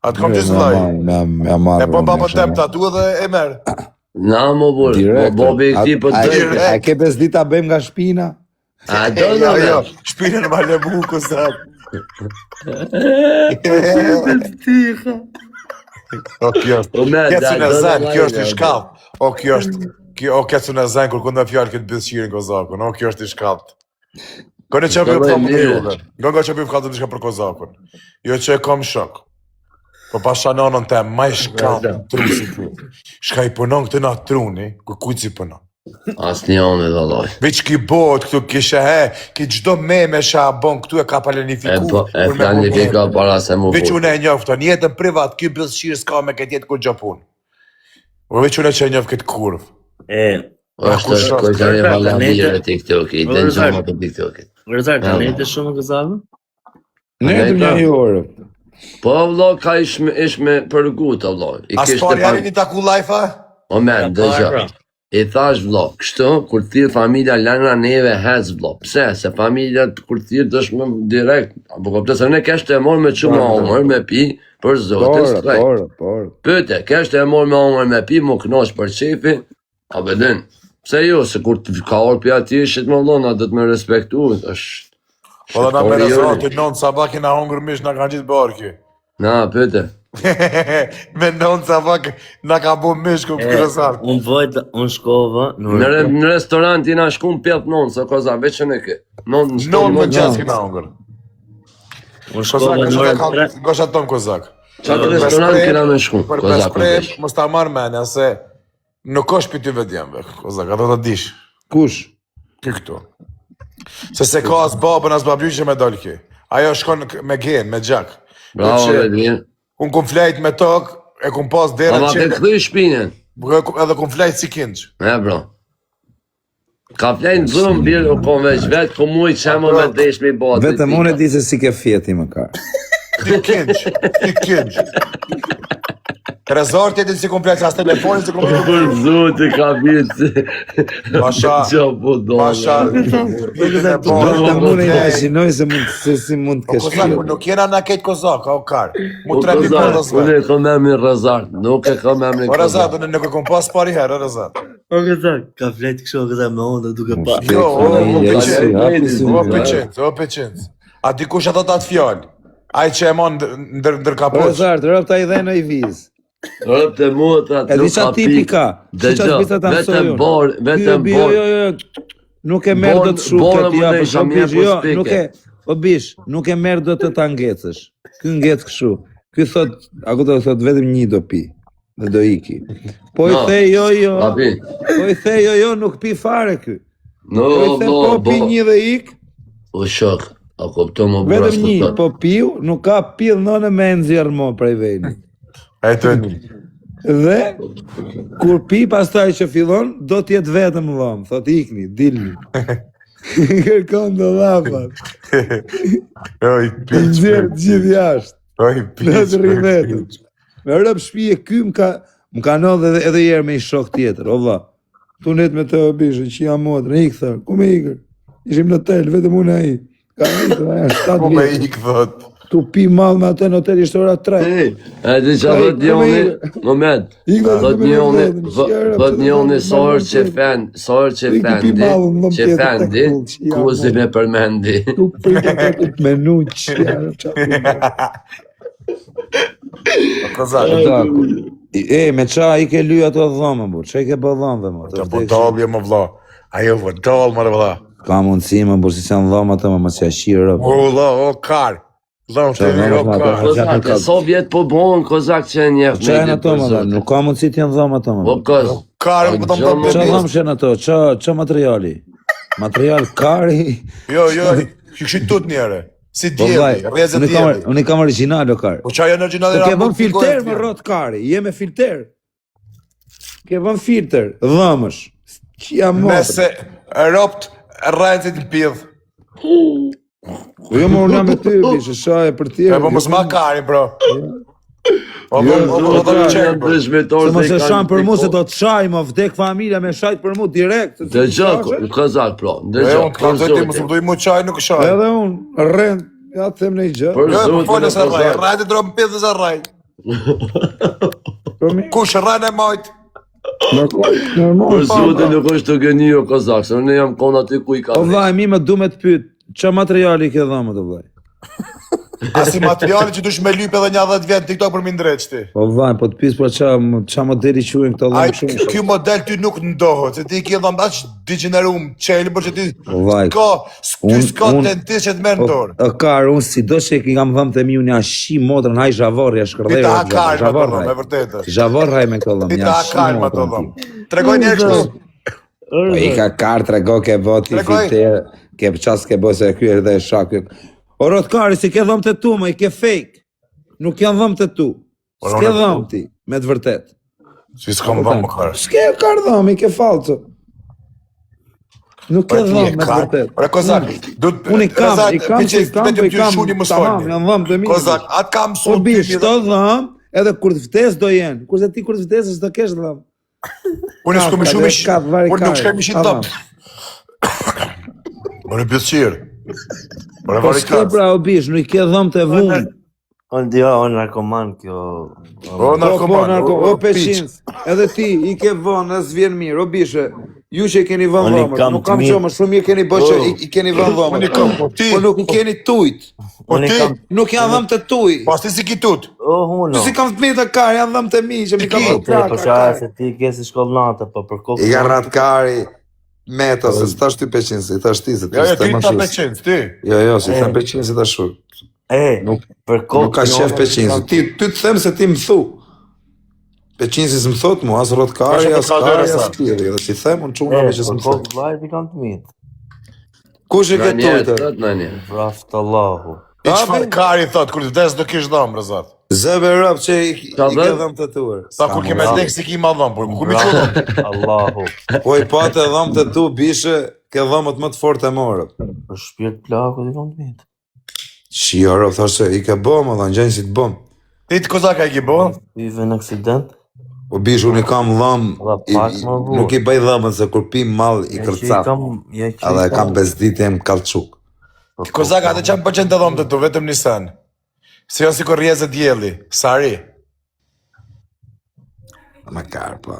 atë kom gjithë laj. Ja marrë. E po babë tem tatu edhe e merë. Na më burë, Direkt. bobi i këti për drejtë. A ke bes dita bëjmë nga shpina? A do Jo, në jo, me. shpinën ma le buku sat. O kjo është. O me, Kjecu në do zen, kjo është i me. shkallë. O kjo është. O kjecu në zen, kur kënda fjallë këtë bëzqirin kozakun. O kjo është i shkallët. Kone që bëjmë Do këta më bëjmë juve. Nga që bëjmë këta të shka për kozakun. Jo që e kom shok. Po pasha nonën te ma i shkallë trusi tu. Shka i punon këtë na truni, kujtë si punon. As një anë edhe loj. Veç ki bot këtu kishe ki gjdo me sha bon këtu e ka planifiku. E planifika para se mu Veç unë e njoftë, jetën privat, kjo bëzëshirë s'ka me këtë jetë kur gjopun. Veç unë e që e njoftë këtë kurvë. është kojtari valamire TikTok-i, dhe në gjama të TikTok-i. Vërtar, të nejtë shumë në këzavë? Ne të një orë. Po, vlo, ka ishme përgut, vlo. As pari janë një taku life-a? O men, dëgja. I thash, vlo, kështu, kur thirë familja lëna neve hez, vlo. Pse? Se familja kur thirë dëshme direkt. Po, këpte se ne keshte e morë me qumë omër, me pi, për zotin strejt. Pëte, keshte e morë me omër, me pi, mu knosh për qefi, a bedin. Pse jo, se kur të ka orë pja ti, shqit më vlona, dhe të me respektu, është... Po dhe na me rezati, nonë sabah kina hongër mish, na kanë gjithë barë kjo. Na, pëte. Me nonë sabah na ka bu mish, ku kërësarë. Unë vojtë, unë shkova... Në restorant jina shkum pjatë nonë, se koza, veçën e ke. Nonë më qësë kina hongër. Unë shkova në Gosha tomë kozak. Qatë restorant kina me shkum, Për koza, pesprej, mës ta marrë menja, se nuk është për ty vedjem, kozak, ato të dish. Kush? Këtu. Se ka as babën, as babjuqe me dollë ki. Ajo shkon me gen, me gjak. Bravo, Vedin. Unë kum flejt me tokë, e kum pas derën Ama ke këthy shpinën. Edhe kum flejt si kinç. Bro. Ka flejnë dhëmë birë u kon veç vetë, ku mujë që më me desh me i botë. Vetëm unë e di se si ke fjeti më ka. Ti kinç. Rezorti e din si komplet, as telefonin si komplet. Për zotë ka vitë. Pasha. Pasha. Vetëm unë e imaginoj se si mund të kesh Kozak, fjeti. nuk jena na ketë kozak, o karë. Mu trebi për dhe Unë zve. e kam emrin Razart, nuk e kam emrin O Rezat, unë nuk e kom pas pari herë, Rezat. O këzak, ka fletë kësho këzak me onda duke pa. Jo, o Pëqenc. pëqenc. A dikush ato atë fjallë. Aj që e mon ndër kapoq. Rezart, rëp ta i dhe në i vizë. Rëp të muët atë E di nuk qa ka tipi pikë. ka. Dëgjo, vetëm borë, vetëm borë. Jo. Nuk e merë do të Borë shukët, më ja, dhe për isha shumë mirë bish, jo, për nuk e, o bish, nuk e merë do të ta ngecësh. Ky ngec këshu. Ky thot, ako do thot vetëm një do pi, dhe do iki. Po i No, the jo, papi. po i the jo, nuk pi fare ky. No, Po i the po pi një dhe ik, O shok, a kupto më vetëm një, po piu, nuk ka pill nënë me nxjerr mo prej veni. E të Dhe, kur pi pastaj që fillon, do t'jetë vetëm dhom, thot ikni, dilni. Kërkon do lapat. Oj, piq. Nxjerr gjithë jashtë. Oj, Në të piq. rivetën. Me rëp shpije ky më ka nodhe edhe jere me i shok tjetër, o vlla. Tu net me të bishë, që jam modrë, ik thër, ku me ikër? Ishim në hotel, vetëm unë ai. Ka ikër, aja, 7 Po me vjetë. ik, thot. Tu pi mall me atë në hotel, ishte ora 3. E di që thot një unë, moment, thot një unë, sorë që fendi, kuzi me përmendi. Tu prita të menuq. Kozak. Me qa i ke lyj ato dhome, bu, që i ke bë dhome, mo? Të po dalje më vla. Ajo vë dal më vla. Ka mundësi, më bu, si që në dhome të më që shirë, O la, o kar. La, të një o kar. Kozak, e so vjetë po bon, kozak që e njef Qa e në to, më nuk ka mundësi të jenë dhome të më. Po koz, Kar, më të më Qa dhome që në to, qa materiali? Material kari? Jo, kështu tut njëre. Si Po vaj, djeli, rrezë djeli. unë i kam original o kar. Po qa janë original Po ke vën filter më rrot kari, je me filter. Ke vën filter, dhëmësh. Që jam modrë. Mese ropt rrenzit në pidh. Po jo më unë jam me ty, bishë, shaje për E tjerë. po mos ma kari, bro. Po Jo, do të qenë, bro. Se mos e shanë për mu, se do të shaj, më vdek familja me shajt për mu direkt. Dhe gjë, kozak, pro, dhe E gjë, unë të të mos më duj mu qaj, nuk shaj. Edhe unë, rrend, ja të them në i gjë. Për Jo, po zotin folë e se rraj, kozak. rraj të drobë në pidhë se rraj. Për mi, Kush rraj në majt? normal. Për zotin nuk është të geni o kozak, se unë jam kona ty ku i ka O vllaj, mi më du me të pyt, qa materiali ke dhëmë të vllaj? Asi materiali që dush me lyp edhe një 10 vjet TikTok për mi ndreq ti. Po vaj, po të pis për qa modeli quhen këto Ai dhëmë shumë. ky model ty nuk ndohet, se ti ke dhëm aq degenerum çel për që ti Vaj. s'ka tentis që të merr në dorë. O kar, unë si do që i kam dhëmë të mi unë ja shi modrën, haj zhavorri, ja shkërdej. Ti ta hakar me to dhëm, e vërtetë. Zhavorraj me këto dhëmë, Ti ja ta shi hakar me to modrën. dhëm. Tregoj një herë kështu. Po i ka kar trego ke voti fiter, ke qas ke bo se ky edhe shak. O rot kari, si ke dhëmë të tu, më i ke fake. Nuk janë dhëmë të tu. S'ke dhëmë ti, me të vërtet. Si s'kam dhëm më kar. S'ke kar dhëmë, i ke falco. Nuk ke dhëmë, me të vërtet. Ore Kozak, Unë i kam, tamam, janë dhëmë të mi. Kozak, atë kam Po sun bish, të dhëmë, edhe kur të vdes do jenë. Kurse ti kur të vdesës do kesh dhëmë. Unë s'kom më shumë unë nuk shkem ishin top. Unë pjesëqir. Unë Po s'ke varikat. pra o bish, nuk i ke dhëmë të vunë. O narkoman kjo. O narkoman, O peqins, edhe ti i ke vënë, as vjen mirë, o bishe. Ju që i keni vënë Unë i dhëmët, kam nuk kam të mirë. qëmë, shumë i keni bërë që i keni vënë dhëmët. Unë i kam, po ti. Po nuk i keni tujt, Po ti. nuk janë dhëmë të tuj. Po ti si ki tut. O huno. Si kam të mi të kari, janë dhëmë të mi, që mi kam Ti, të Po qa se ti ke si shkollnate, po për kokë. I ka ratë kari, meta, se s'tash ty peqins, i tash ti, se ti Jo, s'te ti më ta shus. peqen, ti. Jo, si të peqins, i tash shur. Për kokë. Nuk ka shef peqins, ti të them se ti më thu. Peqinsi s'më thot mu, as rot kari, Ka as që kari, ka as kiri, dhe si them, unë qunave që Për s'më thot. kokë vajt i kam të mitë. Kush i ke tujtë? Vraft Allahu. I çfarë kari thot kur të vdes do kish dhëm rrezat. Zëve rëp që i ke dhe? dhëmë të tuër. Sa kur ke me tek si ki ma dhëm, por ku mi çu. Allahu. Po i pa të dhëmë të tu, bishe, ke dhëmët më të fort e morë. Për shpirt plakut i kam të mitë. Shio rëp, thashtë, i ke bëmë, dhe në gjenë si të bëmë. Ti të Kozaka i ki bo? Pive në aksident. Po bish, unë i kam dhëmë, Dhe pak më vurë. nuk i bëj dhëmët, se kur pi mall i kërcap. Edhe kam bezdite më kalçuk. Kozaka, atë çam pëlqen të dhëm të tu, vetëm një sen. Si janë si kur rjezë dielli, sari. Më karë, po.